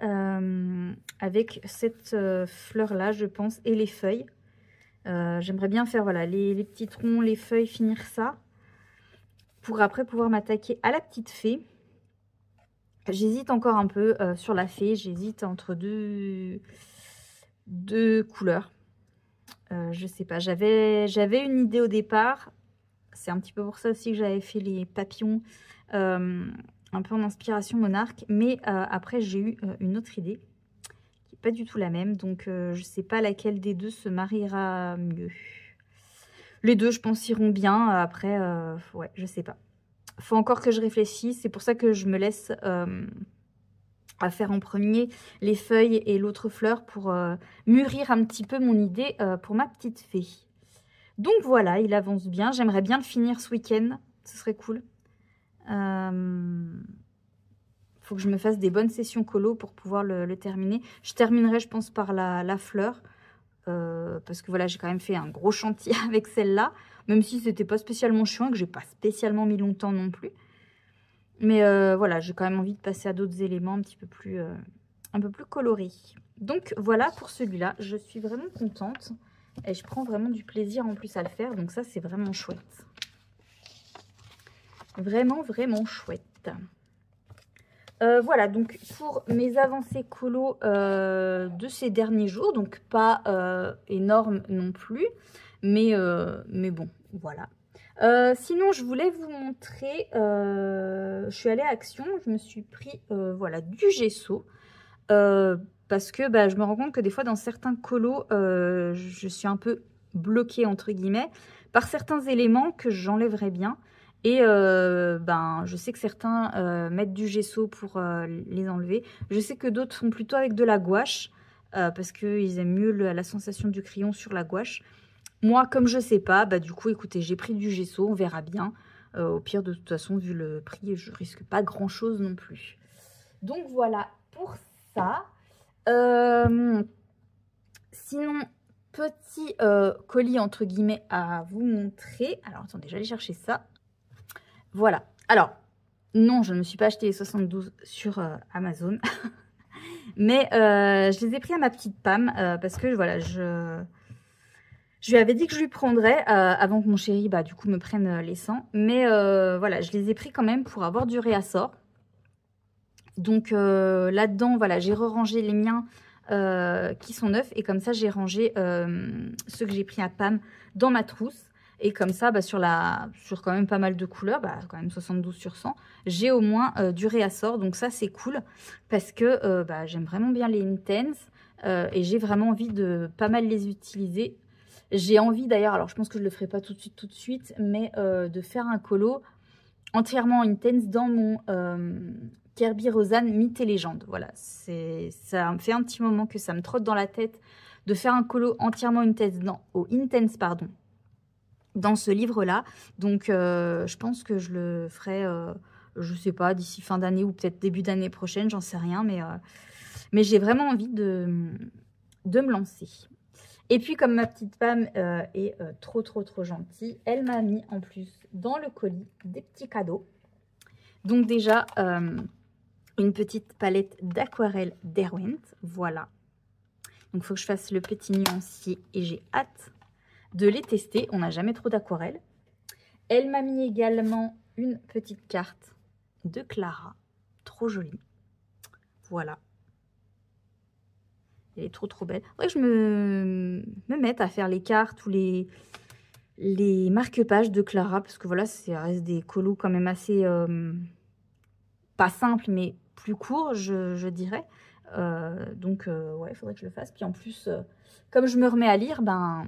avec cette fleur-là, je pense, et les feuilles. J'aimerais bien faire voilà, les petits troncs, les feuilles, finir ça. Pour après pouvoir m'attaquer à la petite fée. J'hésite encore un peu sur la fée. J'hésite entre deux couleurs. Je sais pas. J'avais une idée au départ. C'est un petit peu pour ça aussi que j'avais fait les papillons un peu en inspiration monarque. Mais après, j'ai eu une autre idée qui n'est pas du tout la même. Donc, je sais pas laquelle des deux se mariera mieux. Les deux, je pense, iront bien. Après, ouais, je sais pas. Faut encore que je réfléchisse. C'est pour ça que je me laisse à faire en premier les feuilles et l'autre fleur pour mûrir un petit peu mon idée pour ma petite fée. Donc voilà, il avance bien. J'aimerais bien le finir ce week-end. Ce serait cool. Faut que je me fasse des bonnes sessions colo pour pouvoir le terminer. Je terminerai, je pense, par la fleur. Parce que voilà, j'ai quand même fait un gros chantier avec celle-là. Même si c'était pas spécialement chiant et que j'ai pas spécialement mis longtemps non plus. Mais voilà, j'ai quand même envie de passer à d'autres éléments un peu plus colorés. Donc voilà pour celui-là. Je suis vraiment contente. Et je prends vraiment du plaisir en plus à le faire. Donc ça, c'est vraiment chouette. Vraiment, vraiment chouette. Voilà, donc pour mes avancées colo de ces derniers jours. Donc pas énorme non plus. Mais bon, voilà. Sinon, je voulais vous montrer, je suis allée à Action, je me suis pris voilà, du gesso. Parce que bah, je me rends compte que des fois, dans certains colos, je suis un peu bloquée, entre guillemets, par certains éléments que j'enlèverais bien. Et ben, je sais que certains mettent du gesso pour les enlever. Je sais que d'autres font plutôt avec de la gouache, parce qu'ils aiment mieux la sensation du crayon sur la gouache. Moi, comme je sais pas, bah du coup, écoutez, j'ai pris du gesso, on verra bien. Au pire, de toute façon, vu le prix, je risque pas grand-chose non plus. Donc voilà pour ça. Sinon, petit colis entre guillemets à vous montrer. Alors, attendez, j'allais chercher ça. Voilà. Alors, non, je ne me suis pas acheté les 72 sur Amazon. Mais je les ai pris à ma petite Pam parce que voilà, je lui avais dit que je lui prendrais avant que mon chéri, bah, du coup, me prenne les 100. Mais voilà, je les ai pris quand même pour avoir du réassort. Donc là-dedans, voilà, j'ai re-rangé les miens qui sont neufs. Et comme ça, j'ai rangé ceux que j'ai pris à Pam dans ma trousse. Et comme ça, bah, sur quand même pas mal de couleurs, bah, quand même 72 sur 100, j'ai au moins du réassort. Donc ça, c'est cool parce que bah, j'aime vraiment bien les Intense et j'ai vraiment envie de pas mal les utiliser. J'ai envie d'ailleurs, alors je pense que je le ferai pas tout de suite, mais de faire un colo entièrement Intense dans mon Kirby Rosanne Mythes et Légendes. Voilà, ça me fait un petit moment que ça me trotte dans la tête de faire un colo entièrement Intense, pardon, dans ce livre-là. Donc, je pense que je le ferai, je sais pas, d'ici fin d'année ou peut-être début d'année prochaine, j'en sais rien, mais j'ai vraiment envie de me lancer. Et puis, comme ma petite femme est trop gentille, elle m'a mis en plus dans le colis des petits cadeaux. Donc déjà, une petite palette d'aquarelle Derwent, voilà. Donc, il faut que je fasse le petit nuancier et j'ai hâte de les tester. On n'a jamais trop d'aquarelle. Elle m'a mis également une petite carte de Clara, trop jolie. Voilà. Elle est trop belle. Faudrait que je me mette à faire les cartes ou les marque-pages de Clara. Parce que voilà, ça reste des colos quand même assez... pas simples, mais plus courts, je dirais. Donc, ouais, il faudrait que je le fasse. Puis en plus, comme je me remets à lire, ben...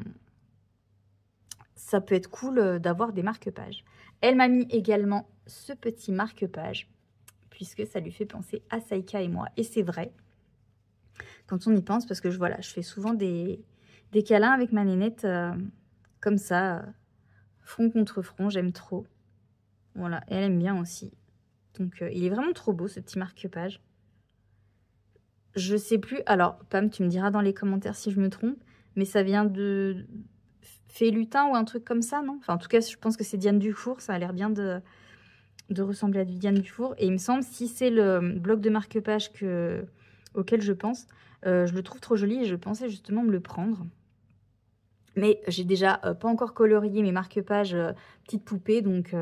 ça peut être cool d'avoir des marque-pages. Elle m'a mis également ce petit marque-page, puisque ça lui fait penser à Saïka et moi. Et c'est vrai, quand on y pense, parce que je fais souvent des câlins avec ma nénette, comme ça, front contre front, j'aime trop. Voilà, et elle aime bien aussi. Donc, il est vraiment trop beau, ce petit marque-page. Je sais plus, alors, Pam, tu me diras dans les commentaires si je me trompe, mais ça vient de... Félutin ou un truc comme ça, non? Enfin, en tout cas, je pense que c'est Diane Dufour. Ça a l'air bien de ressembler à du Diane Dufour. Et il me semble, si c'est le bloc de marque-page auquel je pense, je le trouve trop joli et je pensais justement me le prendre. Mais j'ai déjà pas encore colorié mes marque-pages petites poupées, donc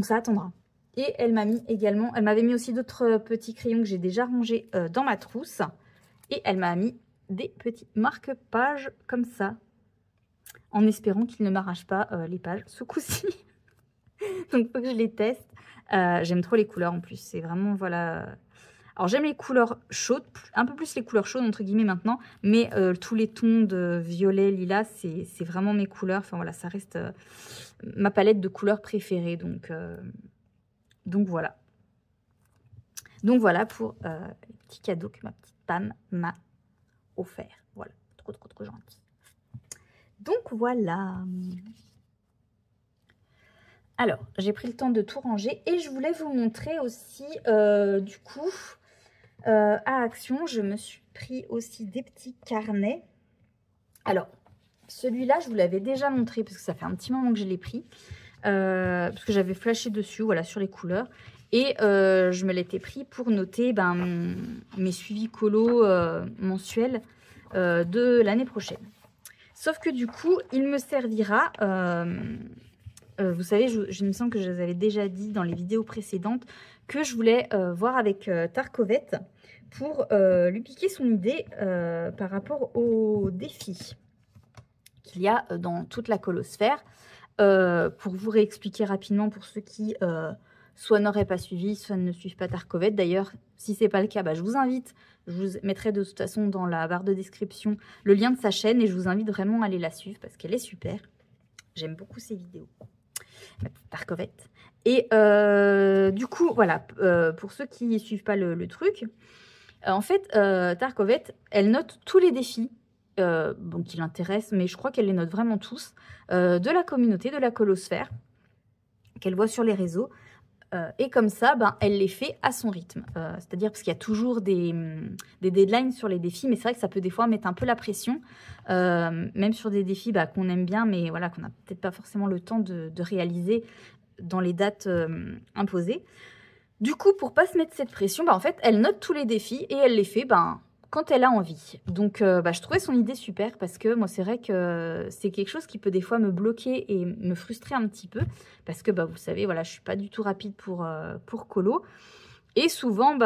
ça attendra. Et elle m'a mis également, elle m'avait mis aussi d'autres petits crayons que j'ai déjà rangés dans ma trousse. Et elle m'a mis des petits marque-pages comme ça, en espérant qu'il ne m'arrache pas les pages ce coup-ci. Donc, il faut que je les teste. J'aime trop les couleurs en plus. C'est vraiment, voilà... Alors, j'aime les couleurs chaudes, un peu plus les couleurs chaudes, entre guillemets, maintenant. Mais tous les tons de violet, lilas, c'est vraiment mes couleurs. Enfin, voilà, ça reste ma palette de couleurs préférée. Donc voilà. Donc, voilà pour les petits cadeaux que ma petite Pam m'a offert. Voilà, trop gentil. Donc, voilà. Alors, j'ai pris le temps de tout ranger et je voulais vous montrer aussi, du coup, à Action, je me suis pris aussi des petits carnets. Alors, celui-là, je vous l'avais déjà montré parce que ça fait un petit moment que je l'ai pris, parce que j'avais flashé dessus, voilà, sur les couleurs. Et je me l'étais pris pour noter mes suivis colo mensuels de l'année prochaine. Sauf que du coup, il me servira... vous savez, je me sens que je vous avais déjà dit dans les vidéos précédentes que je voulais voir avec Tarkovet pour lui piquer son idée par rapport aux défis qu'il y a dans toute la colosphère. Pour vous réexpliquer rapidement pour ceux qui soit n'auraient pas suivi, soit ne suivent pas Tarkovet. D'ailleurs, si ce n'est pas le cas, bah, je vous invite, je vous mettrai de toute façon dans la barre de description le lien de sa chaîne et je vous invite vraiment à aller la suivre parce qu'elle est super. J'aime beaucoup ses vidéos. Ma petite Tarkovet. Et du coup, voilà, pour ceux qui ne suivent pas le truc, en fait, Tarkovet, elle note tous les défis qui l'intéressent, mais je crois qu'elle les note vraiment tous, de la communauté, de la colosphère, qu'elle voit sur les réseaux. Et comme ça, elle les fait à son rythme. C'est-à-dire parce qu'il y a toujours des deadlines sur les défis, mais c'est vrai que ça peut des fois mettre un peu la pression, même sur des défis qu'on aime bien, mais voilà, qu'on n'a peut-être pas forcément le temps de réaliser dans les dates imposées. Du coup, pour pas se mettre cette pression, en fait, elle note tous les défis et elle les fait quand elle a envie. Donc, je trouvais son idée super parce que moi, c'est vrai que c'est quelque chose qui peut des fois me bloquer et me frustrer un petit peu parce que, vous savez, voilà, je suis pas du tout rapide pour colo. Et souvent,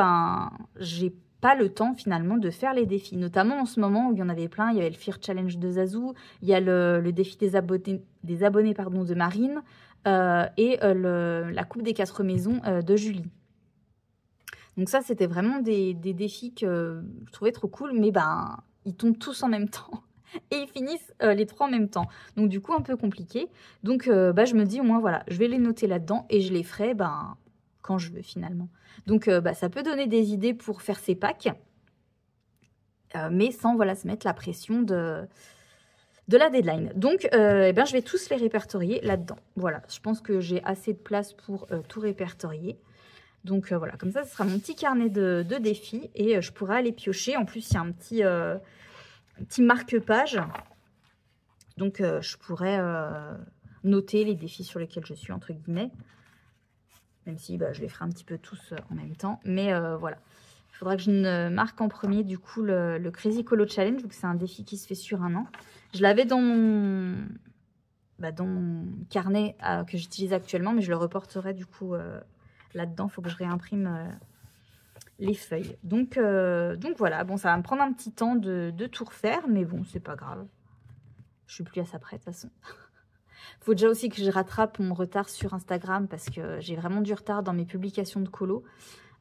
j'ai pas le temps finalement de faire les défis. Notamment en ce moment où il y en avait plein. Il y avait le Fear Challenge de Zazu, il y a le défi des abonnés pardon, de Marine et la Coupe des 4 maisons de Julie. Donc ça, c'était vraiment des défis que je trouvais trop cool. Mais ben, ils tombent tous en même temps. Et ils finissent les 3 en même temps. Donc du coup, un peu compliqué. Donc bah, je me dis au moins, voilà, je vais les noter là-dedans et je les ferai ben, quand je veux finalement. Donc bah, ça peut donner des idées pour faire ces packs. Mais sans voilà, se mettre la pression de la deadline. Donc eh ben, je vais tous les répertorier là-dedans. Voilà, je pense que j'ai assez de place pour tout répertorier. Donc voilà, comme ça, ce sera mon petit carnet de défis et je pourrai aller piocher. En plus, il y a un petit marque-page. Donc je pourrais noter les défis sur lesquels je suis, entre guillemets. Même si bah, je les ferai un petit peu tous en même temps. Mais voilà. Il faudra que je ne marque en premier, du coup, le Crazy Colo Challenge, vu que c'est un défi qui se fait sur un an. Je l'avais dans mon carnet que j'utilise actuellement, mais je le reporterai, du coup, là-dedans. Il faut que je réimprime les feuilles. Donc voilà. Bon, ça va me prendre un petit temps de tout refaire, mais bon, c'est pas grave. Je suis plus à ça près, de toute façon. Il faut déjà aussi que je rattrape mon retard sur Instagram parce que j'ai vraiment du retard dans mes publications de colo.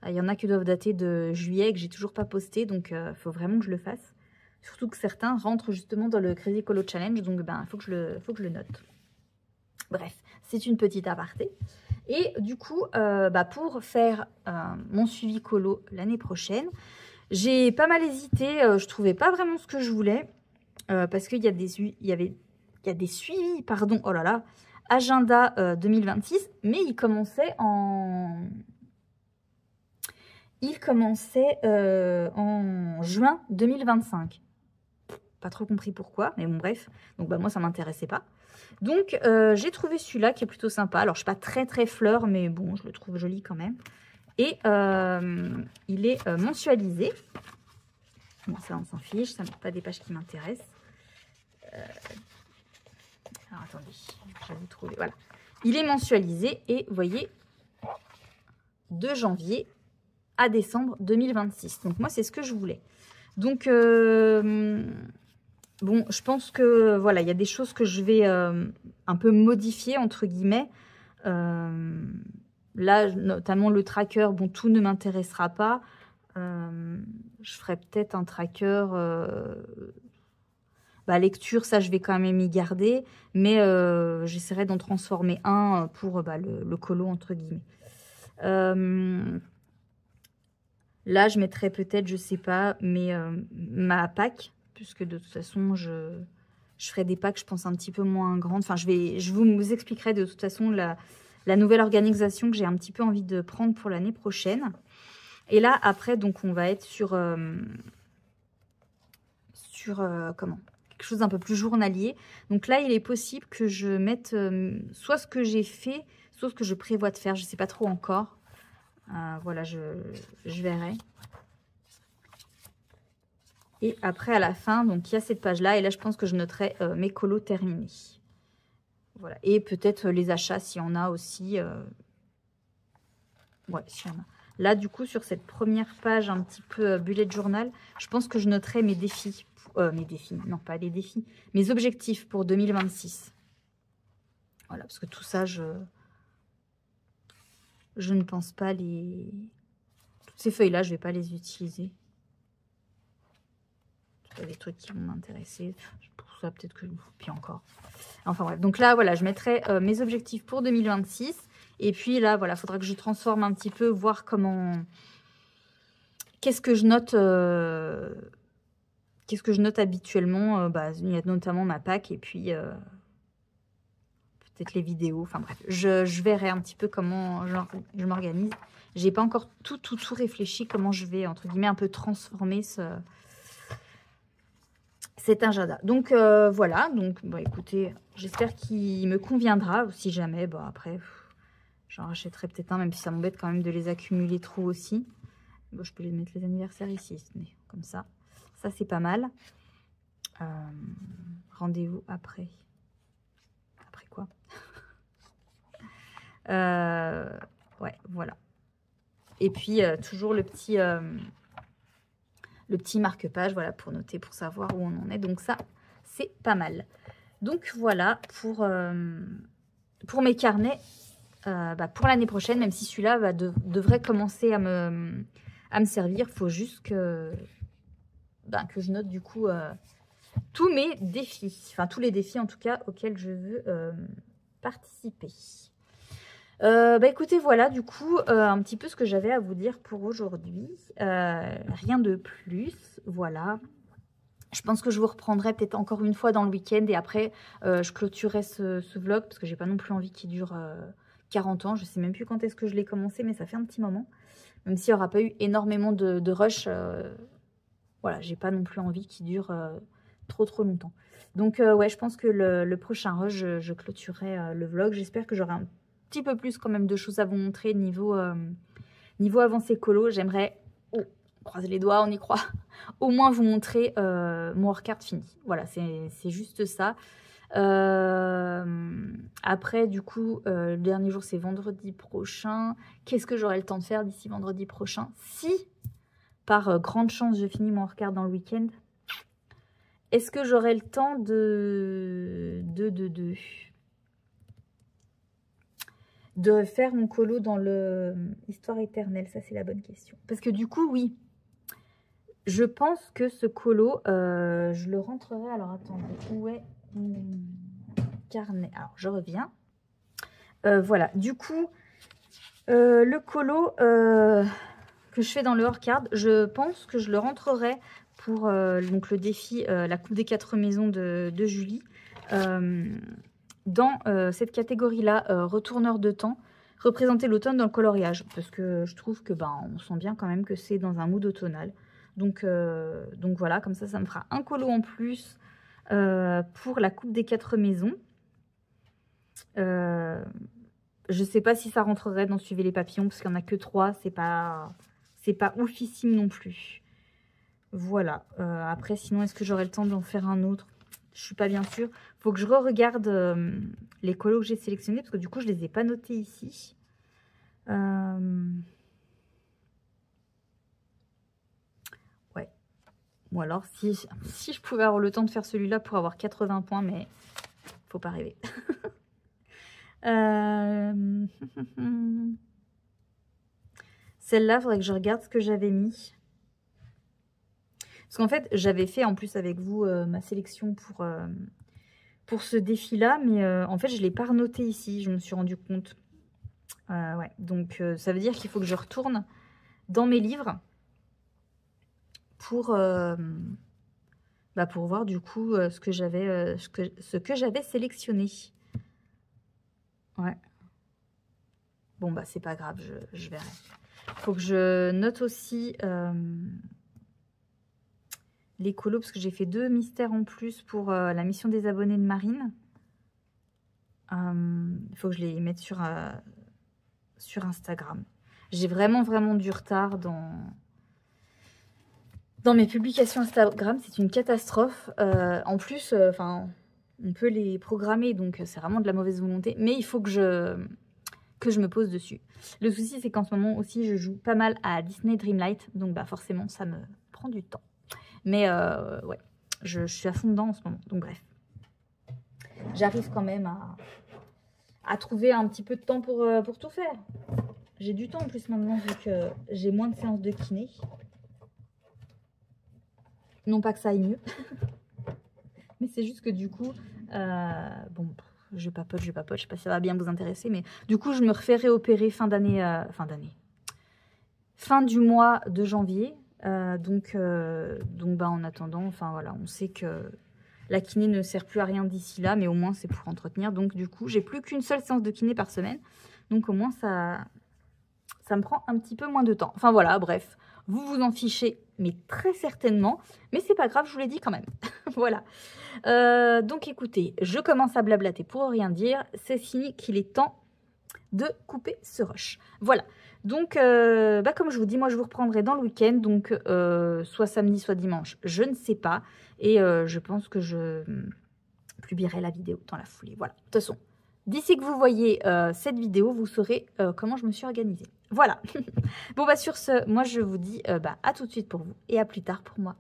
Il y en a qui doivent dater de juillet et que j'ai toujours pas posté, donc il faut vraiment que je le fasse. Surtout que certains rentrent justement dans le Crazy Colo Challenge, donc ben, faut que je le note. Bref, c'est une petite aparté. Et du coup, bah, pour faire mon suivi colo l'année prochaine, j'ai pas mal hésité, je trouvais pas vraiment ce que je voulais, parce qu'il y a des suivis, pardon, oh là là, agenda 2026, mais il commençait en juin 2025. Pas trop compris pourquoi, mais bon bref. Donc bah moi ça m'intéressait pas. Donc j'ai trouvé celui-là qui est plutôt sympa. Alors je suis pas très très fleur, mais bon je le trouve joli quand même. Et il est mensualisé. Bon ça on s'en fiche, ça n'est pas des pages qui m'intéressent. Alors attendez, je vais vous trouver. Voilà. Il est mensualisé et vous voyez, de janvier à décembre 2026. Donc moi c'est ce que je voulais. Donc bon, je pense que voilà, il y a des choses que je vais un peu modifier entre guillemets. Là, notamment le tracker, bon, tout ne m'intéressera pas. Je ferai peut-être un tracker lecture, ça je vais quand même y garder, mais j'essaierai d'en transformer un pour le colo entre guillemets. Là, je mettrai peut-être, je sais pas, mais ma pack, puisque de toute façon, je ferai des packs, je pense, un petit peu moins grandes. Enfin, je vous expliquerai de toute façon la nouvelle organisation que j'ai un petit peu envie de prendre pour l'année prochaine. Et là, après, donc, on va être sur comment, quelque chose d'un peu plus journalier. Donc là, il est possible que je mette soit ce que j'ai fait, soit ce que je prévois de faire. Je ne sais pas trop encore. Voilà, je verrai. Et après, à la fin, donc il y a cette page-là. Et là, je pense que je noterai mes colos terminés. Voilà. Et peut-être les achats, s'il y en a aussi. Ouais, s'il y en a. Là, du coup, sur cette première page, un petit peu bullet journal, je pense que je noterai mes défis. Mes défis, non, pas les défis. Mes objectifs pour 2026. Voilà, parce que tout ça, je ne pense pas les... Toutes ces feuilles-là, je ne vais pas les utiliser. Il y a des trucs qui vont m'intéresser. Pour ça, peut-être que je vous copie encore. Enfin bref, donc là, voilà, je mettrai mes objectifs pour 2026. Et puis là, voilà, il faudra que je transforme un petit peu, voir comment... Qu'est-ce que je note habituellement. Il y a notamment ma pack et puis... peut-être les vidéos, enfin bref, je verrai un petit peu comment je m'organise. J'ai pas encore tout réfléchi, comment je vais, entre guillemets, un peu transformer cet agenda. Donc voilà, donc écoutez, j'espère qu'il me conviendra. Si jamais, après, j'en rachèterai peut-être un, même si ça m'embête quand même de les accumuler trop aussi. Bon, je peux les mettre les anniversaires ici, mais comme ça. Ça, c'est pas mal. Rendez-vous après. Après quoi? Ouais, voilà. Et puis, toujours le petit le petit marque-page, voilà, pour noter, pour savoir où on en est. Donc ça, c'est pas mal. Donc voilà pour mes carnets pour l'année prochaine, même si celui-là devrait commencer à me servir. Il faut juste que je note du coup tous mes défis, enfin tous les défis en tout cas auxquels je veux participer. Écoutez, voilà du coup un petit peu ce que j'avais à vous dire pour aujourd'hui. Rien de plus, voilà. Je pense que je vous reprendrai peut-être encore une fois dans le week-end et après je clôturerai ce vlog parce que j'ai pas non plus envie qu'il dure 40 ans. Je sais même plus quand est-ce que je l'ai commencé, mais ça fait un petit moment. Même s'il n'y aura pas eu énormément de rush, voilà, j'ai pas non plus envie qu'il dure trop longtemps. Donc ouais, je pense que le prochain rush, je clôturerai le vlog. J'espère que j'aurai un petit peu plus quand même de choses à vous montrer niveau avancée colo. J'aimerais, croisez les doigts, on y croit, au moins vous montrer mon workout fini. Voilà, c'est juste ça. Après, du coup, le dernier jour, c'est vendredi prochain. Qu'est-ce que j'aurai le temps de faire d'ici vendredi prochain? Si, par grande chance, je finis mon workout dans le week-end, est-ce que j'aurai le temps de faire mon colo dans le Histoire éternelle? Ça, c'est la bonne question. Parce que du coup, oui, je pense que ce colo, je le rentrerai. Alors, attendez, où est mon carnet? Alors, je reviens. Voilà, du coup, le colo que je fais dans le hors-card, je pense que je le rentrerai pour donc le défi la coupe des 4 maisons de Julie dans cette catégorie-là, retourneur de temps, représenter l'automne dans le coloriage, parce que je trouve que on sent bien quand même que c'est dans un mood automnal. Donc voilà, comme ça me fera un colo en plus pour la coupe des 4 maisons. Je ne sais pas si ça rentrerait dans Suivez les papillons, parce qu'il n'y en a que 3, c'est pas oufissime non plus. Voilà. Après, sinon, est-ce que j'aurai le temps d'en faire un autre? Je suis pas bien sûre. Faut que je re-regarde les colos que j'ai sélectionnés, parce que du coup, je les ai pas notés ici. Ouais. Ou alors, si je pouvais avoir le temps de faire celui-là pour avoir 80 points, mais faut pas rêver. Celle-là, il faudrait que je regarde ce que j'avais mis. Parce qu'en fait, j'avais fait en plus avec vous ma sélection pour ce défi-là, mais en fait, je ne l'ai pas renoté ici, je me suis rendu compte. Ouais, donc ça veut dire qu'il faut que je retourne dans mes livres pour voir du coup ce que j'avais sélectionné. Ouais. Bon, c'est pas grave, je verrai. Faut que je note aussi les colos, parce que j'ai fait 2 mystères en plus pour la mission des abonnés de Marine. Il faut que je les mette sur Instagram. J'ai vraiment du retard dans mes publications Instagram. C'est une catastrophe. En plus, on peut les programmer, donc c'est vraiment de la mauvaise volonté. Mais il faut que je me pose dessus. Le souci, c'est qu'en ce moment aussi, je joue pas mal à Disney Dreamlight. Donc forcément, ça me prend du temps. Mais ouais, je suis à fond dedans en ce moment. Donc bref, j'arrive quand même à trouver un petit peu de temps pour tout faire. J'ai du temps en plus maintenant, vu que j'ai moins de séances de kiné. Non pas que ça aille mieux. Mais c'est juste que du coup, je papote, je sais pas si ça va bien vous intéresser, mais du coup, je me refais réopérer fin du mois de janvier. Donc en attendant, voilà, on sait que la kiné ne sert plus à rien d'ici là, mais au moins c'est pour entretenir. Donc du coup, j'ai plus qu'une seule séance de kiné par semaine. Donc au moins ça me prend un petit peu moins de temps. Enfin voilà, bref, vous vous en fichez, mais très certainement. Mais c'est pas grave, je vous l'ai dit quand même. Voilà. Donc écoutez, je commence à blablater pour rien dire. C'est fini qu'il est temps de couper ce rush. Voilà. Donc, comme je vous dis, moi, je vous reprendrai dans le week-end. Donc, soit samedi, soit dimanche, je ne sais pas. Et je pense que je publierai la vidéo dans la foulée. Voilà. De toute façon, D'ici que vous voyez cette vidéo, vous saurez comment je me suis organisée. Voilà. Bon, bah sur ce, moi je vous dis à tout de suite pour vous et à plus tard pour moi.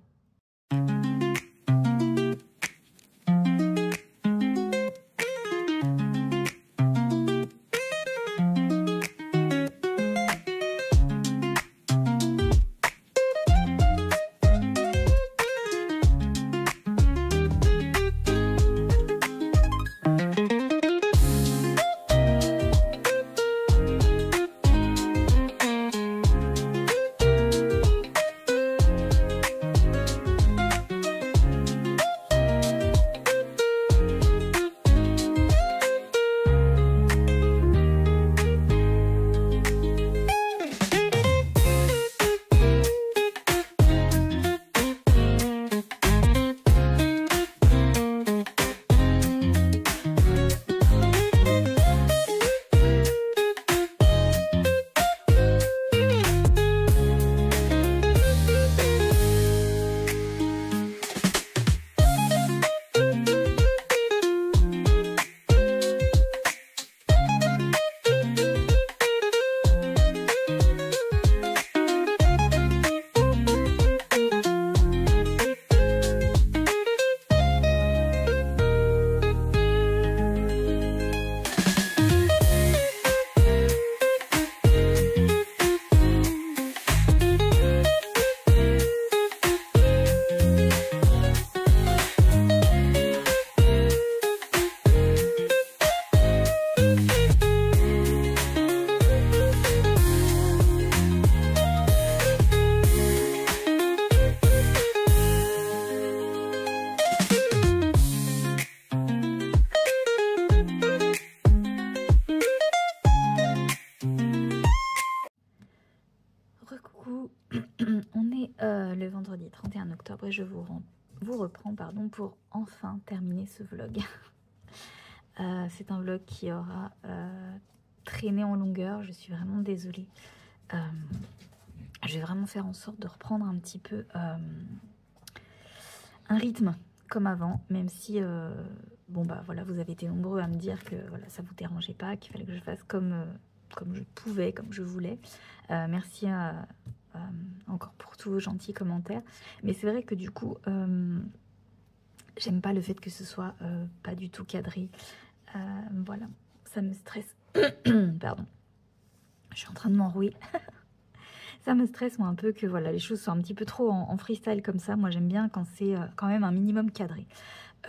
Recoucou, on est le vendredi 31 octobre et je vous reprends pour enfin terminer ce vlog. C'est un vlog qui aura traîné en longueur, je suis vraiment désolée. Je vais vraiment faire en sorte de reprendre un petit peu un rythme comme avant, même si bon bah voilà, vous avez été nombreux à me dire que voilà, ça vous dérangeait pas, qu'il fallait que je fasse comme je pouvais, comme je voulais. Merci encore pour tous vos gentils commentaires. Mais c'est vrai que du coup, j'aime pas le fait que ce soit pas du tout cadré. Voilà, ça me stresse. Pardon, je suis en train de m'enrouer. Ça me stresse moi un peu que voilà, les choses soient un petit peu trop en freestyle comme ça. Moi j'aime bien quand c'est quand même un minimum cadré.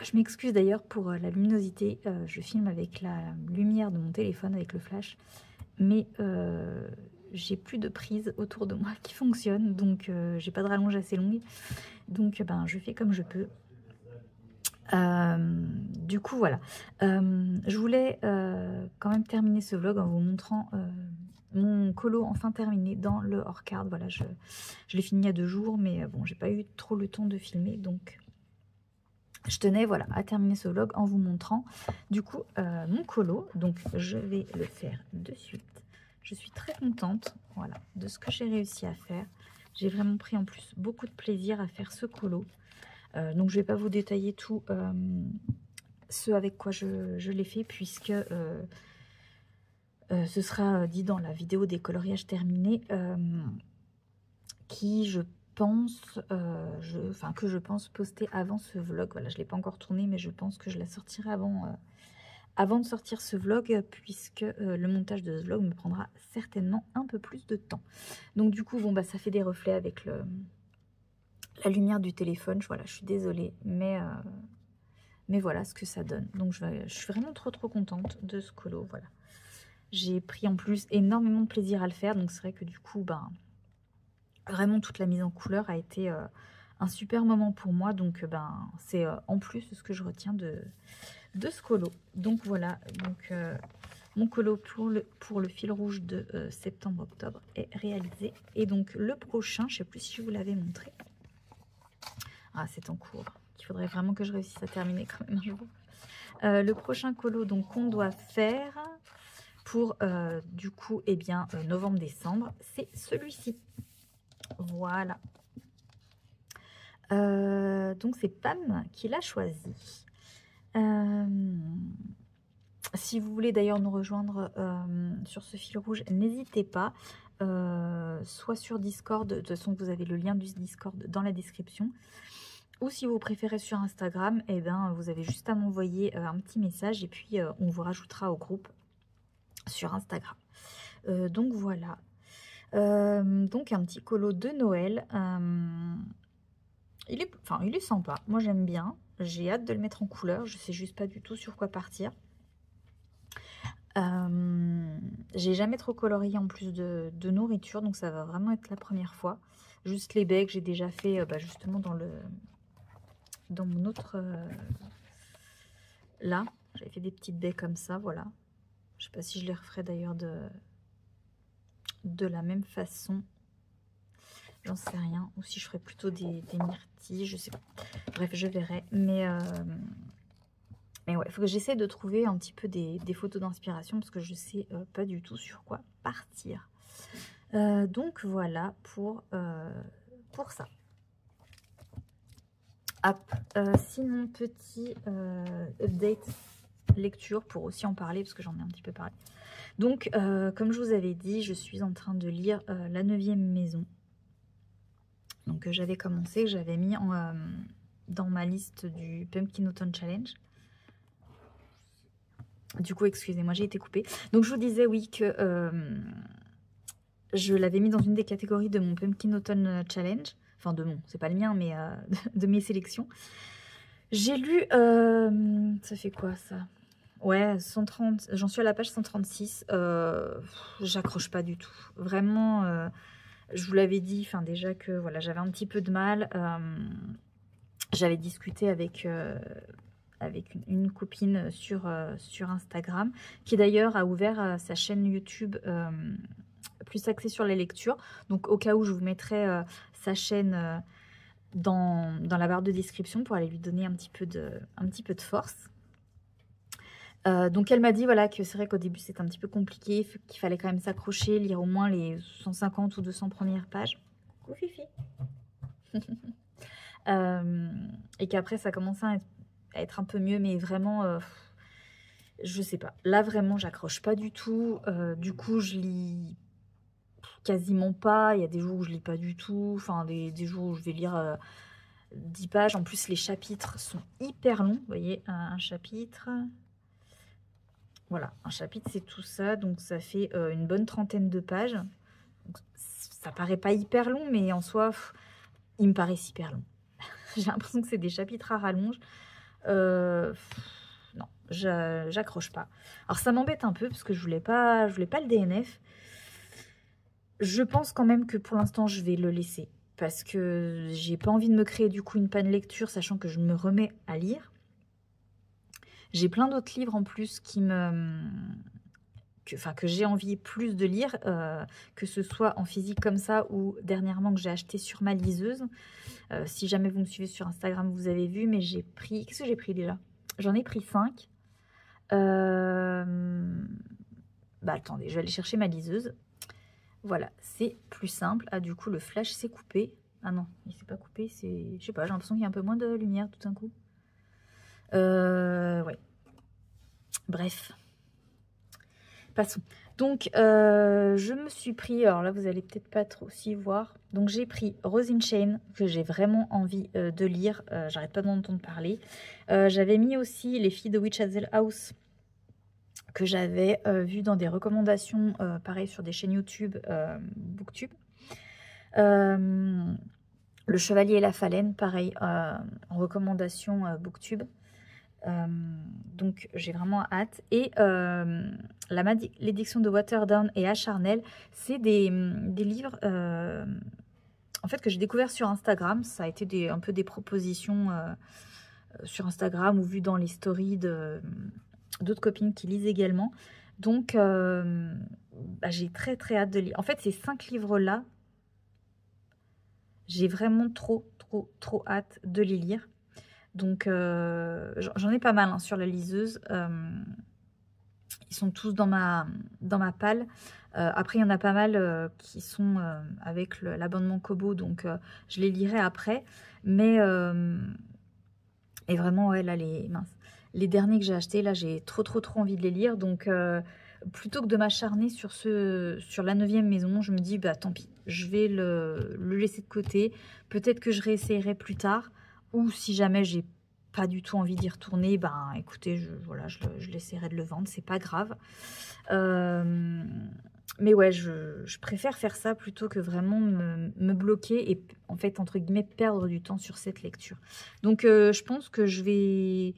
Je m'excuse d'ailleurs pour la luminosité. Je filme avec la lumière de mon téléphone, avec le flash. Mais j'ai plus de prise autour de moi qui fonctionne. Donc j'ai pas de rallonge assez longue. Donc je fais comme je peux. Du coup voilà. Je voulais quand même terminer ce vlog en vous montrant... mon colo enfin terminé dans le hors-card. Voilà, je l'ai fini il y a 2 jours, mais bon, j'ai pas eu trop le temps de filmer, donc je tenais voilà à terminer ce vlog en vous montrant du coup mon colo. Donc je vais le faire de suite. Je suis très contente voilà de ce que j'ai réussi à faire. J'ai vraiment pris en plus beaucoup de plaisir à faire ce colo. Donc je vais pas vous détailler tout ce avec quoi je l'ai fait, puisque ce sera dit dans la vidéo des coloriages terminés, qui je pense, que je pense poster avant ce vlog. Voilà, je ne l'ai pas encore tourné, mais je pense que je la sortirai avant de sortir ce vlog, puisque le montage de ce vlog me prendra certainement un peu plus de temps. Donc du coup, bon, ça fait des reflets avec la lumière du téléphone. Voilà, je suis désolée, mais voilà ce que ça donne. Donc je suis vraiment trop contente de ce colo, voilà. J'ai pris en plus énormément de plaisir à le faire. Donc c'est vrai que du coup, vraiment toute la mise en couleur a été un super moment pour moi. Donc c'est en plus ce que je retiens de ce colo. Donc voilà, donc mon colo pour le fil rouge de septembre-octobre est réalisé. Et donc le prochain, je ne sais plus si je vous l'avais montré. Ah, c'est en cours. Il faudrait vraiment que je réussisse à terminer quand même un jour. Le prochain colo donc qu'on doit faire... pour du coup novembre-décembre, c'est celui-ci. Voilà. Donc c'est Pam qui l'a choisi. Si vous voulez d'ailleurs nous rejoindre sur ce fil rouge, n'hésitez pas. Soit sur Discord, de toute façon vous avez le lien du Discord dans la description. Ou si vous préférez sur Instagram, eh ben, vous avez juste à m'envoyer un petit message et puis on vous rajoutera au groupe sur Instagram. Donc voilà. Donc un petit colo de Noël. Il est sympa. Moi j'aime bien. J'ai hâte de le mettre en couleur. Je sais juste pas du tout sur quoi partir. J'ai jamais trop colorié en plus de nourriture, donc ça va vraiment être la première fois. Juste les baies que j'ai déjà fait justement dans mon autre... là, j'avais fait des petites baies comme ça, voilà. Je sais pas si je les referai d'ailleurs de la même façon. J'en sais rien. Ou si je ferai plutôt des myrtilles, je sais pas. Bref, je verrai. Mais ouais, il faut que j'essaie de trouver un petit peu des photos d'inspiration parce que je sais pas du tout sur quoi partir. Donc voilà pour ça. Sinon, petit update lecture pour aussi en parler parce que j'en ai un petit peu parlé. Donc, comme je vous avais dit, je suis en train de lire La 9e maison. Donc, j'avais commencé, que j'avais mis dans ma liste du Pumpkin Autumn Challenge. Du coup, excusez-moi, j'ai été coupée. Donc, je vous disais, oui, que je l'avais mis dans une des catégories de mon Pumpkin Autumn Challenge. Enfin, c'est pas le mien, mais de mes sélections. J'ai lu, ça fait quoi, ça? Ouais, 130, j'en suis à la page 136. J'accroche pas du tout. Vraiment, je vous l'avais dit, déjà que voilà, j'avais un petit peu de mal. J'avais discuté avec une copine sur Instagram, qui d'ailleurs a ouvert sa chaîne YouTube plus axée sur les lectures. Donc au cas où, je vous mettrai sa chaîne dans la barre de description pour aller lui donner un petit peu de force. Donc elle m'a dit voilà, que c'est vrai qu'au début c'était un petit peu compliqué, qu'il fallait quand même s'accrocher, lire au moins les 150 ou 200 premières pages. Coucou Fifi. Et qu'après ça commençait à être un peu mieux, mais vraiment, je sais pas. Là vraiment j'accroche pas du tout. Du coup je lis quasiment pas. Il y a des jours où je lis pas du tout. Enfin des jours où je vais lire 10 pages. En plus les chapitres sont hyper longs. Vous voyez, un chapitre... Voilà, un chapitre c'est tout ça, donc ça fait une bonne trentaine de pages. Donc, ça paraît pas hyper long, mais en soi, il me paraît hyper long. J'ai l'impression que c'est des chapitres à rallonge. Non, j'accroche pas. Alors ça m'embête un peu parce que je voulais pas le DNF. Je pense quand même que pour l'instant je vais le laisser parce que j'ai pas envie de me créer du coup une panne lecture, sachant que je me remets à lire. J'ai plein d'autres livres en plus que j'ai envie plus de lire, que ce soit en physique comme ça ou dernièrement que j'ai acheté sur ma liseuse. Si jamais vous me suivez sur Instagram, vous avez vu, mais j'ai pris... Qu'est-ce que j'ai pris déjà? J'en ai pris 5. Attendez, je vais aller chercher ma liseuse. Voilà, c'est plus simple. Ah, du coup, le flash s'est coupé. Ah non, il s'est pas coupé, c'est... Je sais pas, j'ai l'impression qu'il y a un peu moins de lumière tout d'un coup. Ouais. Bref. Passons. Donc, je me suis pris... Alors là, vous allez peut-être pas trop aussi voir. Donc, j'ai pris Rose in Chain, que j'ai vraiment envie de lire. J'arrête pas d'en entendre parler. J'avais mis aussi Les filles de Witch Hazel House, que j'avais vu dans des recommandations, pareil, sur des chaînes YouTube, Booktube. Le Chevalier et la Phalène, pareil, en recommandation Booktube. Donc j'ai vraiment hâte. Et La malédiction de Waterdown et Acharnel, c'est des livres en fait que j'ai découvert sur Instagram. Ça a été un peu des propositions sur Instagram ou vu dans les stories d'autres copines qui lisent également. Donc j'ai très très hâte de lire. En fait, ces 5 livres là, j'ai vraiment trop hâte de les lire. Donc, j'en ai pas mal sur la liseuse. Ils sont tous dans ma palle. Après, il y en a pas mal qui sont avec l'abonnement Kobo. Donc, je les lirai après. Mais et vraiment, ouais, là, les derniers que j'ai achetés, là, j'ai trop envie de les lire. Donc, plutôt que de m'acharner sur la 9e maison, je me dis, bah tant pis, je vais le laisser de côté. Peut-être que je réessayerai plus tard. Ou si jamais j'ai pas du tout envie d'y retourner, ben écoutez, je l'essaierai de le vendre, c'est pas grave. Mais ouais, je préfère faire ça plutôt que vraiment me bloquer et en fait, entre guillemets, perdre du temps sur cette lecture. Donc, je pense que je vais...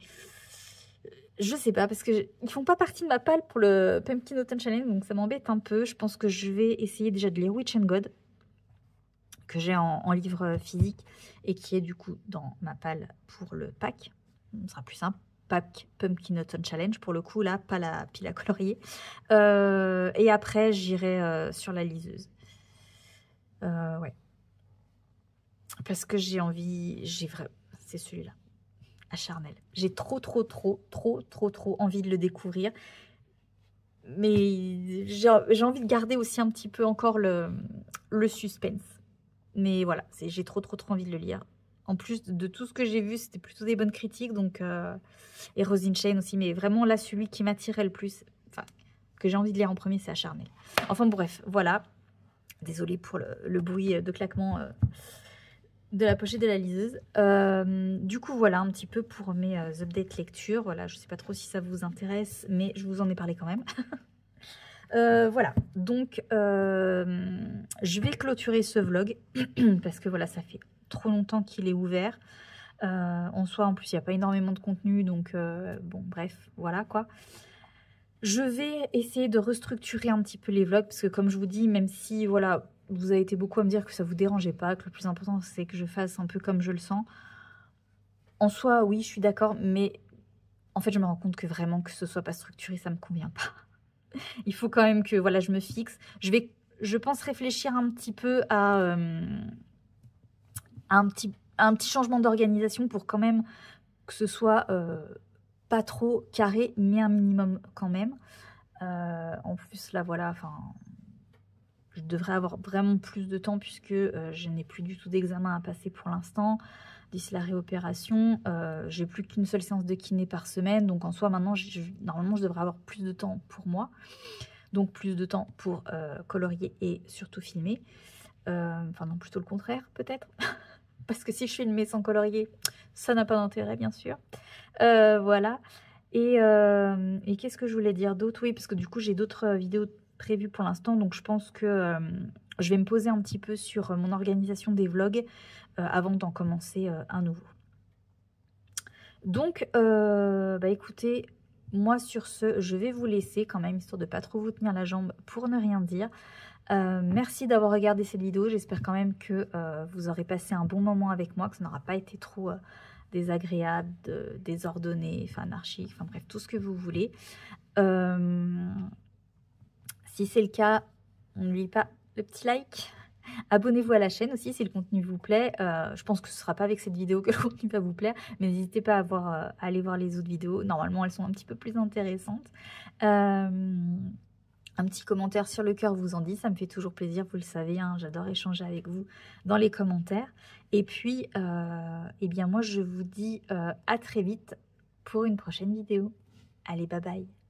Je sais pas, parce qu'ils font pas partie de ma palle pour le Pumpkin Autumn Challenge, donc ça m'embête un peu. Je pense que je vais essayer déjà de lire Witch and God, que j'ai en livre physique, et qui est du coup dans ma palle pour le pack. Ce sera plus simple. Pack Pumpkin Autumn Challenge, pour le coup, là, pas la pile à colorier. Et après, j'irai sur la liseuse. Ouais. Parce que j'ai envie... C'est celui-là. Acharnel. J'ai trop envie de le découvrir. Mais j'ai envie de garder aussi un petit peu encore le suspense. Mais voilà, j'ai trop envie de le lire. En plus de tout ce que j'ai vu, c'était plutôt des bonnes critiques. Donc, et Rosine Chain aussi. Mais vraiment, là, celui qui m'attirait le plus, enfin, que j'ai envie de lire en premier, c'est Acharnel. Enfin, bref, voilà. Désolée pour le bruit de claquement de la pochette de la liseuse. Du coup, voilà un petit peu pour mes updates lecture. Voilà, je ne sais pas trop si ça vous intéresse, mais je vous en ai parlé quand même. Voilà, donc je vais clôturer ce vlog parce que voilà, ça fait trop longtemps qu'il est ouvert. En soi, en plus, il n'y a pas énormément de contenu, donc bon, bref, voilà quoi. Je vais essayer de restructurer un petit peu les vlogs parce que comme je vous dis, même si voilà, vous avez été beaucoup à me dire que ça vous dérangeait pas, que le plus important c'est que je fasse un peu comme je le sens. En soi, oui, je suis d'accord, mais en fait, je me rends compte que vraiment que ce soit pas structuré, ça me convient pas. Il faut quand même que voilà, je me fixe. Je pense réfléchir un petit peu à un petit changement d'organisation pour quand même que ce soit pas trop carré, mais un minimum quand même. En plus, là, voilà, enfin, je devrais avoir vraiment plus de temps puisque je n'ai plus du tout d'examen à passer pour l'instant. D'ici la réopération, j'ai plus qu'une seule séance de kiné par semaine. Donc, en soi, maintenant, normalement, je devrais avoir plus de temps pour moi. Donc, plus de temps pour colorier et surtout filmer. Enfin, non, plutôt le contraire, peut-être. Parce que si je filmais sans colorier, ça n'a pas d'intérêt, bien sûr. Voilà. Et qu'est-ce que je voulais dire d'autre? Oui, parce que du coup, j'ai d'autres vidéos prévues pour l'instant. Donc, je pense que je vais me poser un petit peu sur mon organisation des vlogs avant d'en commencer un nouveau. Donc, bah écoutez, moi sur ce, je vais vous laisser quand même, histoire de ne pas trop vous tenir la jambe pour ne rien dire. Merci d'avoir regardé cette vidéo. J'espère quand même que vous aurez passé un bon moment avec moi, que ça n'aura pas été trop désagréable, désordonné, enfin anarchique, enfin bref, tout ce que vous voulez. Si c'est le cas, n'oubliez pas le petit like. Abonnez-vous à la chaîne aussi si le contenu vous plaît. Je pense que ce ne sera pas avec cette vidéo que le contenu va vous plaire, mais n'hésitez pas à aller voir les autres vidéos. Normalement, elles sont un petit peu plus intéressantes. Un petit commentaire sur le cœur vous en dit, ça me fait toujours plaisir, vous le savez, hein, j'adore échanger avec vous dans les commentaires. Et puis, eh bien moi je vous dis à très vite pour une prochaine vidéo. Allez, bye bye.